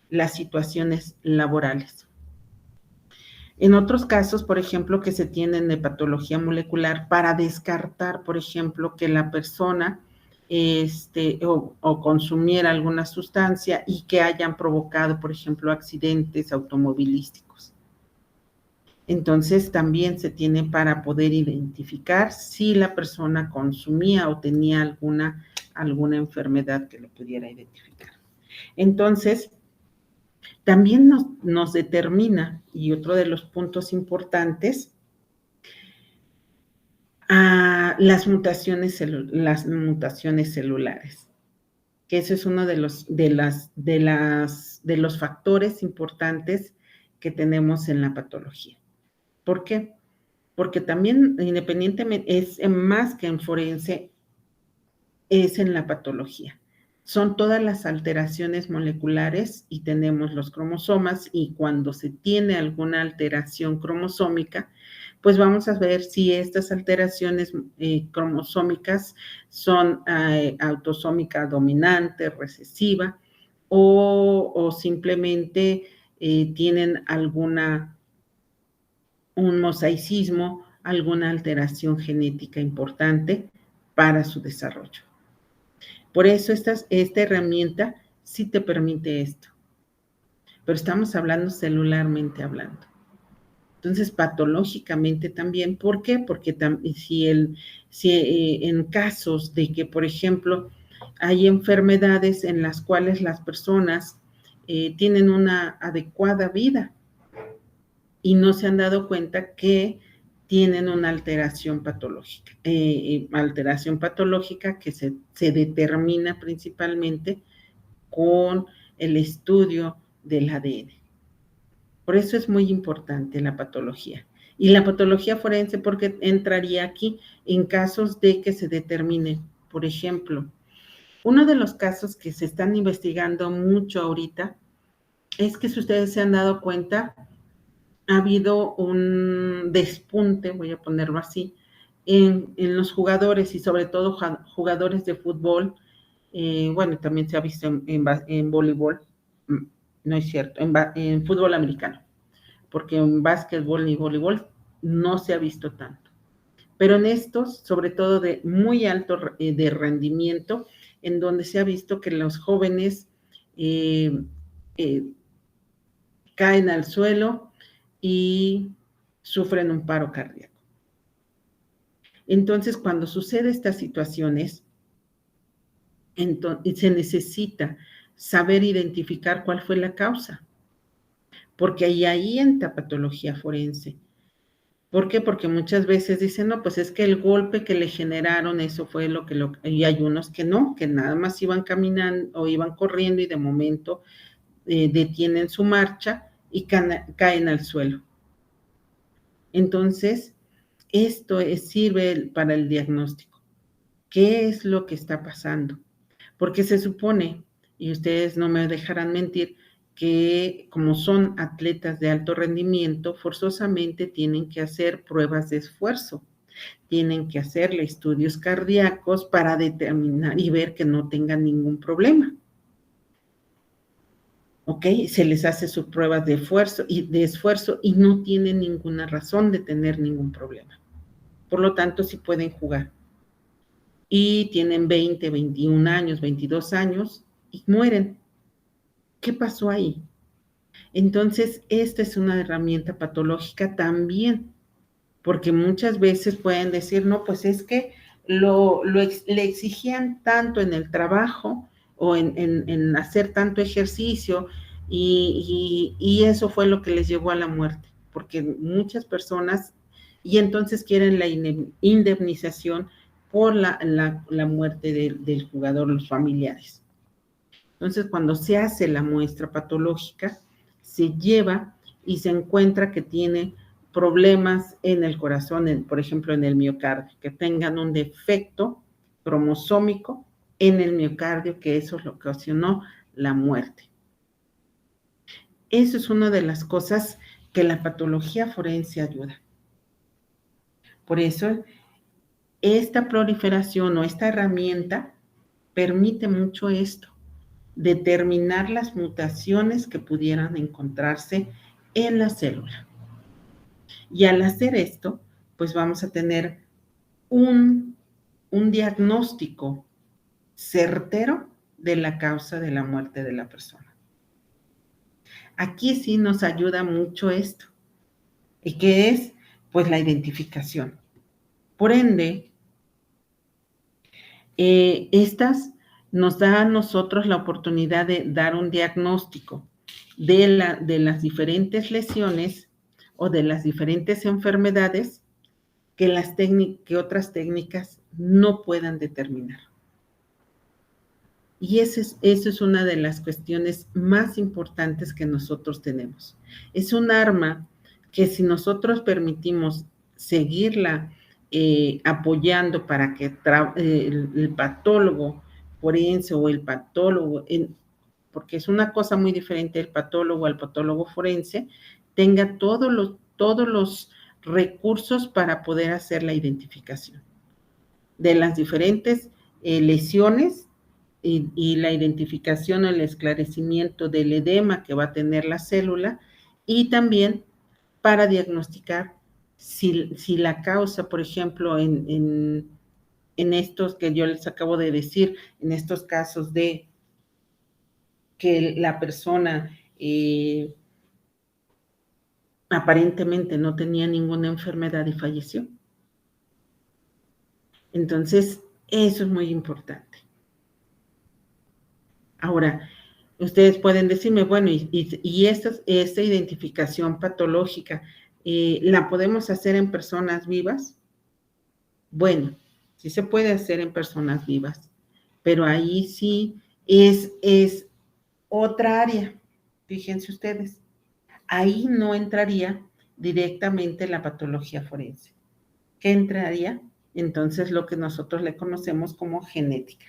las situaciones laborales. En otros casos, por ejemplo, que se tienen de patología molecular para descartar, por ejemplo, que la persona o consumiera alguna sustancia y que hayan provocado, por ejemplo, accidentes automovilísticos. Entonces, también se tiene para poder identificar si la persona consumía o tenía alguna enfermedad que lo pudiera identificar. Entonces, También nos determina, y otro de los puntos importantes, las mutaciones celulares, que eso es uno de los factores importantes que tenemos en la patología. ¿Por qué? Porque también, independientemente, es más que en forense, es en la patología. Son todas las alteraciones moleculares y tenemos los cromosomas, y cuando se tiene alguna alteración cromosómica, pues vamos a ver si estas alteraciones cromosómicas son autosómica dominante, recesiva, o simplemente tienen un mosaicismo, alguna alteración genética importante para su desarrollo. Por eso esta herramienta sí te permite esto, pero estamos hablando celularmente hablando. Entonces, patológicamente también, ¿por qué? Porque si en casos de que, por ejemplo, hay enfermedades en las cuales las personas tienen una adecuada vida y no se han dado cuenta que tienen una alteración patológica que se determina principalmente con el estudio del ADN. Por eso es muy importante la patología. Y la patología forense, porque entraría aquí en casos de que se determine, por ejemplo, uno de los casos que se están investigando mucho ahorita es que, si ustedes se han dado cuenta, ha habido un despunte, voy a ponerlo así, en los jugadores, y sobre todo jugadores de fútbol. Bueno, también se ha visto en voleibol, no es cierto, en fútbol americano, porque en básquetbol y voleibol no se ha visto tanto. Pero en estos, sobre todo de muy alto de rendimiento, en donde se ha visto que los jóvenes caen al suelo y sufren un paro cardíaco. Entonces, cuando sucede estas situaciones, se necesita saber identificar cuál fue la causa, porque ahí entra patología forense. ¿Por qué? Porque muchas veces dicen, no, pues es que el golpe que le generaron, eso fue y hay unos que no, que nada más iban caminando o iban corriendo y de momento detienen su marcha y caen al suelo. Entonces, esto sirve para el diagnóstico. ¿Qué es lo que está pasando? Porque se supone, y ustedes no me dejarán mentir, que como son atletas de alto rendimiento, forzosamente tienen que hacer pruebas de esfuerzo, tienen que hacerle estudios cardíacos para determinar y ver que no tengan ningún problema. ¿Ok? Se les hace sus pruebas de esfuerzo y no tienen ninguna razón de tener ningún problema. Por lo tanto, sí pueden jugar. Y tienen 20, 21 años, 22 años y mueren. ¿Qué pasó ahí? Entonces, esta es una herramienta patológica también, porque muchas veces pueden decir, no, pues es que le exigían tanto en el trabajo o en hacer tanto ejercicio y eso fue lo que les llevó a la muerte, porque muchas personas, y entonces quieren la indemnización por la muerte del jugador, los familiares. Entonces, cuando se hace la muestra patológica, se lleva y se encuentra que tiene problemas en el corazón, por ejemplo, en el miocardio, que tengan un defecto cromosómico en el miocardio, que eso es lo que ocasionó la muerte. Eso es una de las cosas que la patología forense ayuda. Por eso, esta proliferación o esta herramienta permite mucho esto, determinar las mutaciones que pudieran encontrarse en la célula. Y al hacer esto, pues vamos a tener un diagnóstico certero de la causa de la muerte de la persona. Aquí sí nos ayuda mucho esto, y que es pues la identificación. Por ende, estas nos da a nosotros la oportunidad de dar un diagnóstico de las diferentes lesiones o de las diferentes enfermedades que otras técnicas no puedan determinar. Y esa es una de las cuestiones más importantes que nosotros tenemos. Es un arma que si nosotros permitimos seguirla apoyando para que el patólogo forense o el patólogo, porque es una cosa muy diferente el patólogo al patólogo forense, tenga todos los recursos para poder hacer la identificación de las diferentes lesiones y la identificación o el esclarecimiento del edema que va a tener la célula y también para diagnosticar si la causa, por ejemplo, en estos que yo les acabo de decir, en estos casos de que la persona aparentemente no tenía ninguna enfermedad y falleció. Entonces, eso es muy importante. Ahora, ustedes pueden decirme, bueno, y esta identificación patológica, ¿la podemos hacer en personas vivas? Bueno, sí se puede hacer en personas vivas, pero ahí sí es otra área, fíjense ustedes. Ahí no entraría directamente la patología forense. ¿Qué entraría? Entonces, lo que nosotros le conocemos como genética.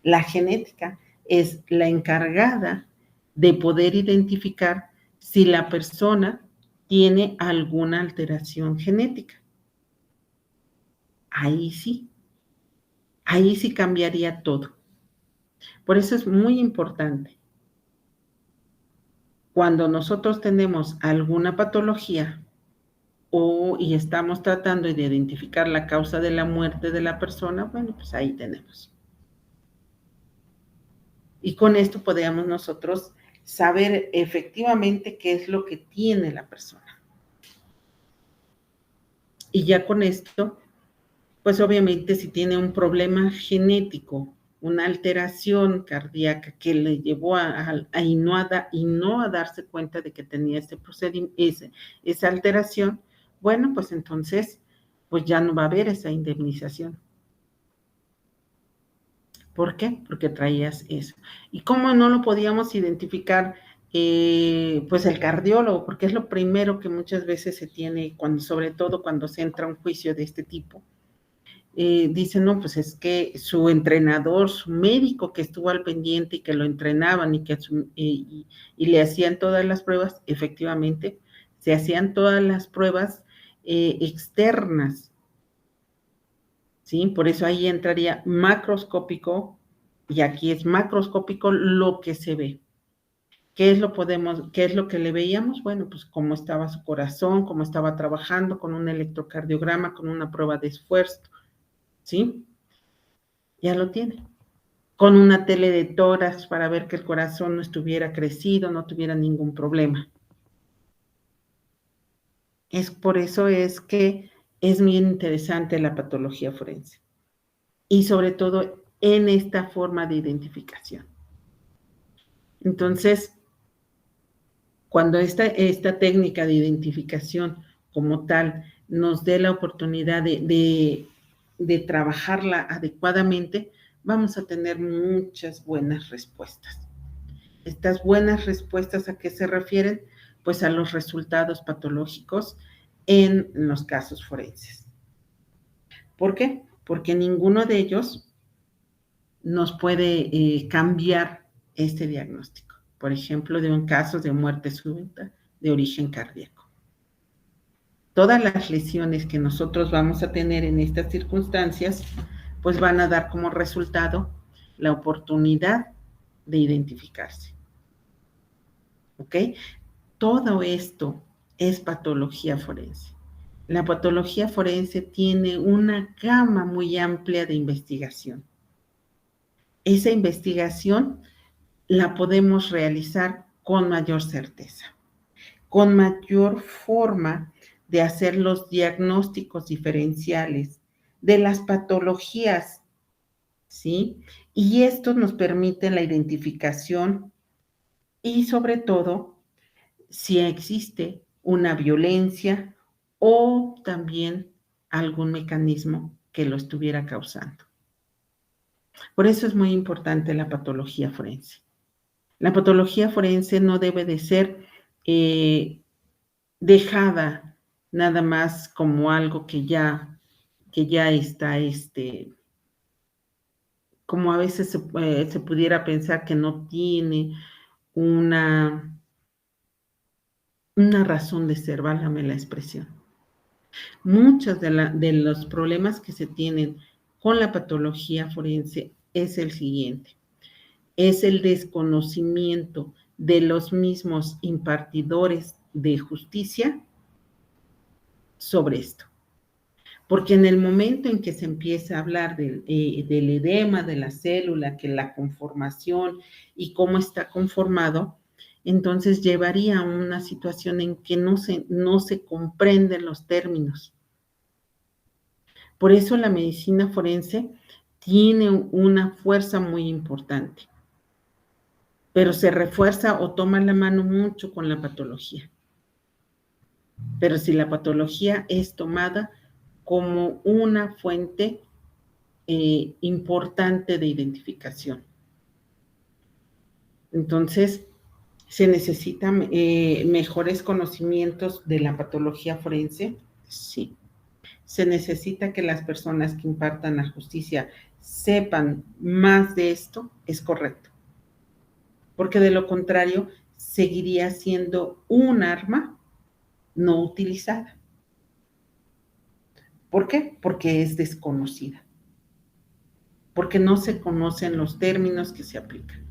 La genética es la encargada de poder identificar si la persona tiene alguna alteración genética. Ahí sí cambiaría todo. Por eso es muy importante. Cuando nosotros tenemos alguna patología y estamos tratando de identificar la causa de la muerte de la persona, bueno, pues ahí tenemos. Y con esto podríamos nosotros saber efectivamente qué es lo que tiene la persona. Y ya con esto, pues obviamente si tiene un problema genético, una alteración cardíaca que le llevó a no a darse cuenta de que tenía esa alteración, bueno, pues entonces, pues ya no va a haber esa indemnización. ¿Por qué? Porque traías eso. ¿Y cómo no lo podíamos identificar? Pues el cardiólogo, porque es lo primero que muchas veces se tiene, sobre todo cuando se entra a un juicio de este tipo. Dicen, no, pues es que su entrenador, su médico que estuvo al pendiente y que lo entrenaban y le hacían todas las pruebas, efectivamente, se hacían todas las pruebas externas, ¿sí? Por eso ahí entraría macroscópico, y aquí es macroscópico lo que se ve. ¿Qué es lo que le veíamos? Bueno, pues cómo estaba su corazón, cómo estaba trabajando con un electrocardiograma, con una prueba de esfuerzo, ¿sí? Ya lo tiene. Con una tele de tórax para ver que el corazón no estuviera crecido, no tuviera ningún problema. Por eso es que es muy interesante la patología forense. Y sobre todo en esta forma de identificación. Entonces, cuando esta técnica de identificación como tal nos dé la oportunidad de trabajarla adecuadamente, vamos a tener muchas buenas respuestas. Estas buenas respuestas, ¿a qué se refieren? Pues a los resultados patológicos en los casos forenses. ¿Por qué? Porque ninguno de ellos nos puede cambiar este diagnóstico. Por ejemplo, de un caso de muerte súbita de origen cardíaco. Todas las lesiones que nosotros vamos a tener en estas circunstancias, pues van a dar como resultado la oportunidad de identificarse. ¿Ok? Todo esto es patología forense. La patología forense tiene una gama muy amplia de investigación. Esa investigación la podemos realizar con mayor certeza, con mayor forma de hacer los diagnósticos diferenciales de las patologías, ¿sí? Y esto nos permite la identificación y sobre todo si existe una violencia o también algún mecanismo que lo estuviera causando. Por eso es muy importante la patología forense. La patología forense no debe de ser dejada nada más como algo que ya está, como a veces se pudiera pensar que no tiene una razón de ser, válgame la expresión. Muchos de los problemas que se tienen con la patología forense es el siguiente: es el desconocimiento de los mismos impartidores de justicia sobre esto. Porque en el momento en que se empieza a hablar del edema de la célula, que la conformación y cómo está conformado, entonces llevaría a una situación en que no se comprenden los términos. Por eso la medicina forense tiene una fuerza muy importante, pero se refuerza o toma la mano mucho con la patología. Pero si la patología es tomada como una fuente importante de identificación. Entonces, se necesitan mejores conocimientos de la patología forense, sí. Se necesita que las personas que impartan la justicia sepan más de esto, es correcto. Porque de lo contrario, seguiría siendo un arma no utilizada. ¿Por qué? Porque es desconocida. Porque no se conocen los términos que se aplican.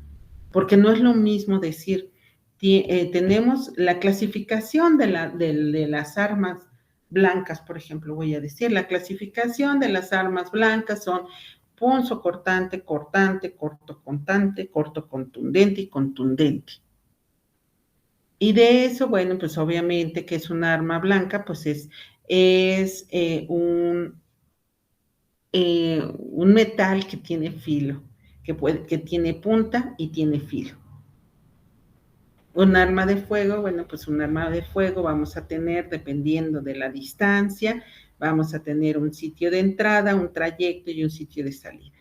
Porque no es lo mismo decir, tenemos la clasificación de las armas blancas, por ejemplo, voy a decir, la clasificación de las armas blancas son punzocortante, cortante, cortocontante, cortocontundente y contundente. Y de eso, bueno, pues obviamente que es un arma blanca, pues es un metal que tiene filo, que tiene punta y tiene filo. Un arma de fuego, bueno, pues un arma de fuego vamos a tener, dependiendo de la distancia, vamos a tener un sitio de entrada, un trayecto y un sitio de salida.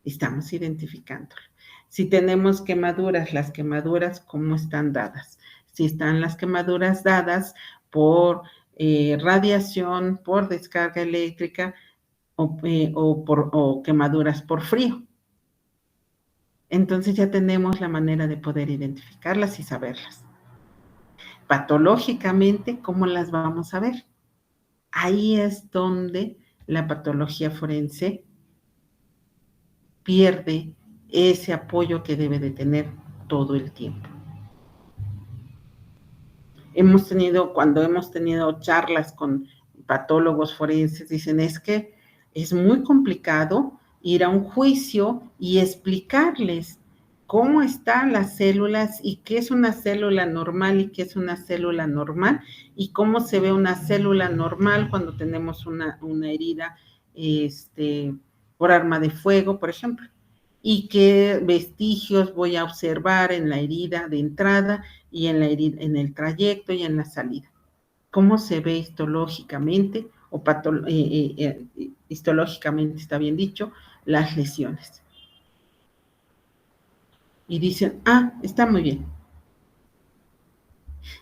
Estamos identificándolo. Si tenemos quemaduras, las quemaduras, ¿cómo están dadas? Si están las quemaduras dadas por radiación, por descarga eléctrica o quemaduras por frío. Entonces ya tenemos la manera de poder identificarlas y saberlas. Patológicamente, ¿cómo las vamos a ver? Ahí es donde la patología forense pierde ese apoyo que debe de tener todo el tiempo. Cuando hemos tenido charlas con patólogos forenses, dicen, es que es muy complicado ir a un juicio y explicarles cómo están las células y qué es una célula normal y qué es una célula normal y cómo se ve una célula normal cuando tenemos una herida por arma de fuego, por ejemplo, y qué vestigios voy a observar en la herida de entrada y en el trayecto y en la salida. ¿Cómo se ve histológicamente o histológicamente, está bien dicho, las lesiones? Y dicen, está muy bien.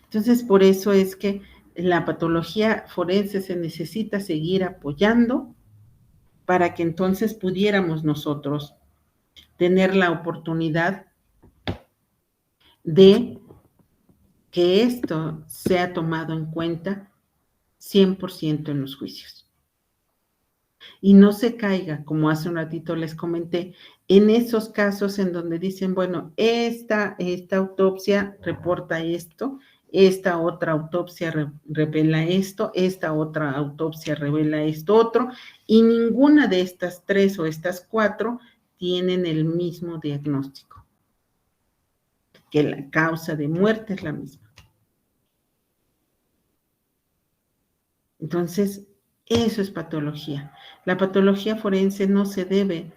Entonces, por eso es que la patología forense se necesita seguir apoyando para que entonces pudiéramos nosotros tener la oportunidad de que esto sea tomado en cuenta 100% en los juicios. Y no se caiga, como hace un ratito les comenté, en esos casos en donde dicen, bueno, esta autopsia reporta esto, esta otra autopsia revela esto, esta otra autopsia revela esto otro, y ninguna de estas 3 o estas 4 tienen el mismo diagnóstico, que la causa de muerte es la misma. Entonces, eso es patología. La patología forense no se debe,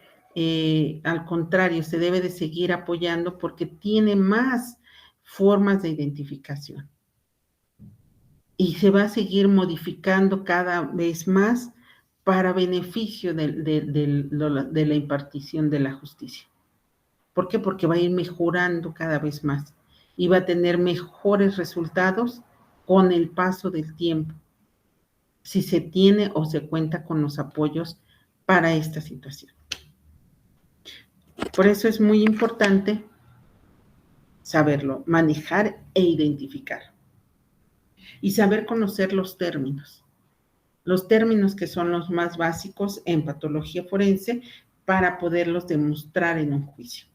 al contrario, se debe de seguir apoyando porque tiene más formas de identificación. Y se va a seguir modificando cada vez más para beneficio de la impartición de la justicia. ¿Por qué? Porque va a ir mejorando cada vez más y va a tener mejores resultados con el paso del tiempo, si se tiene o se cuenta con los apoyos para esta situación. Por eso es muy importante saberlo, manejar e identificar. Y saber conocer los términos que son los más básicos en patología forense para poderlos demostrar en un juicio.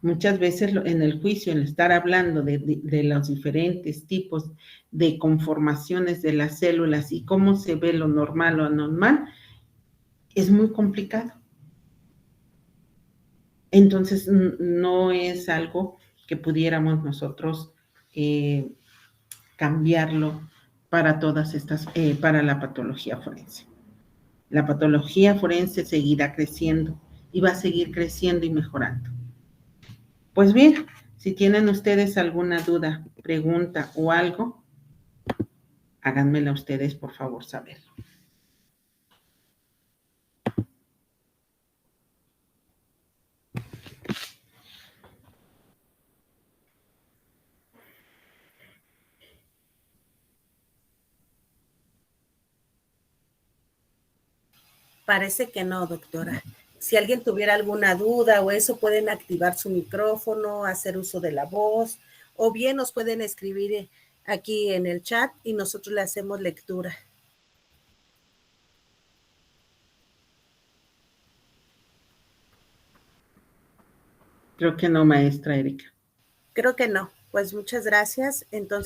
Muchas veces en el juicio, en estar hablando de los diferentes tipos de conformaciones de las células y cómo se ve lo normal o anormal, es muy complicado. Entonces, no es algo que pudiéramos nosotros cambiarlo para todas estas, para la patología forense. La patología forense seguirá creciendo y va a seguir creciendo y mejorando. Pues bien, si tienen ustedes alguna duda, pregunta o algo, háganmela ustedes, por favor, saber. Parece que no, doctora. Si alguien tuviera alguna duda o eso, pueden activar su micrófono, hacer uso de la voz, o bien nos pueden escribir aquí en el chat y nosotros le hacemos lectura. Creo que no, maestra Erika. Creo que no. Pues muchas gracias. Entonces,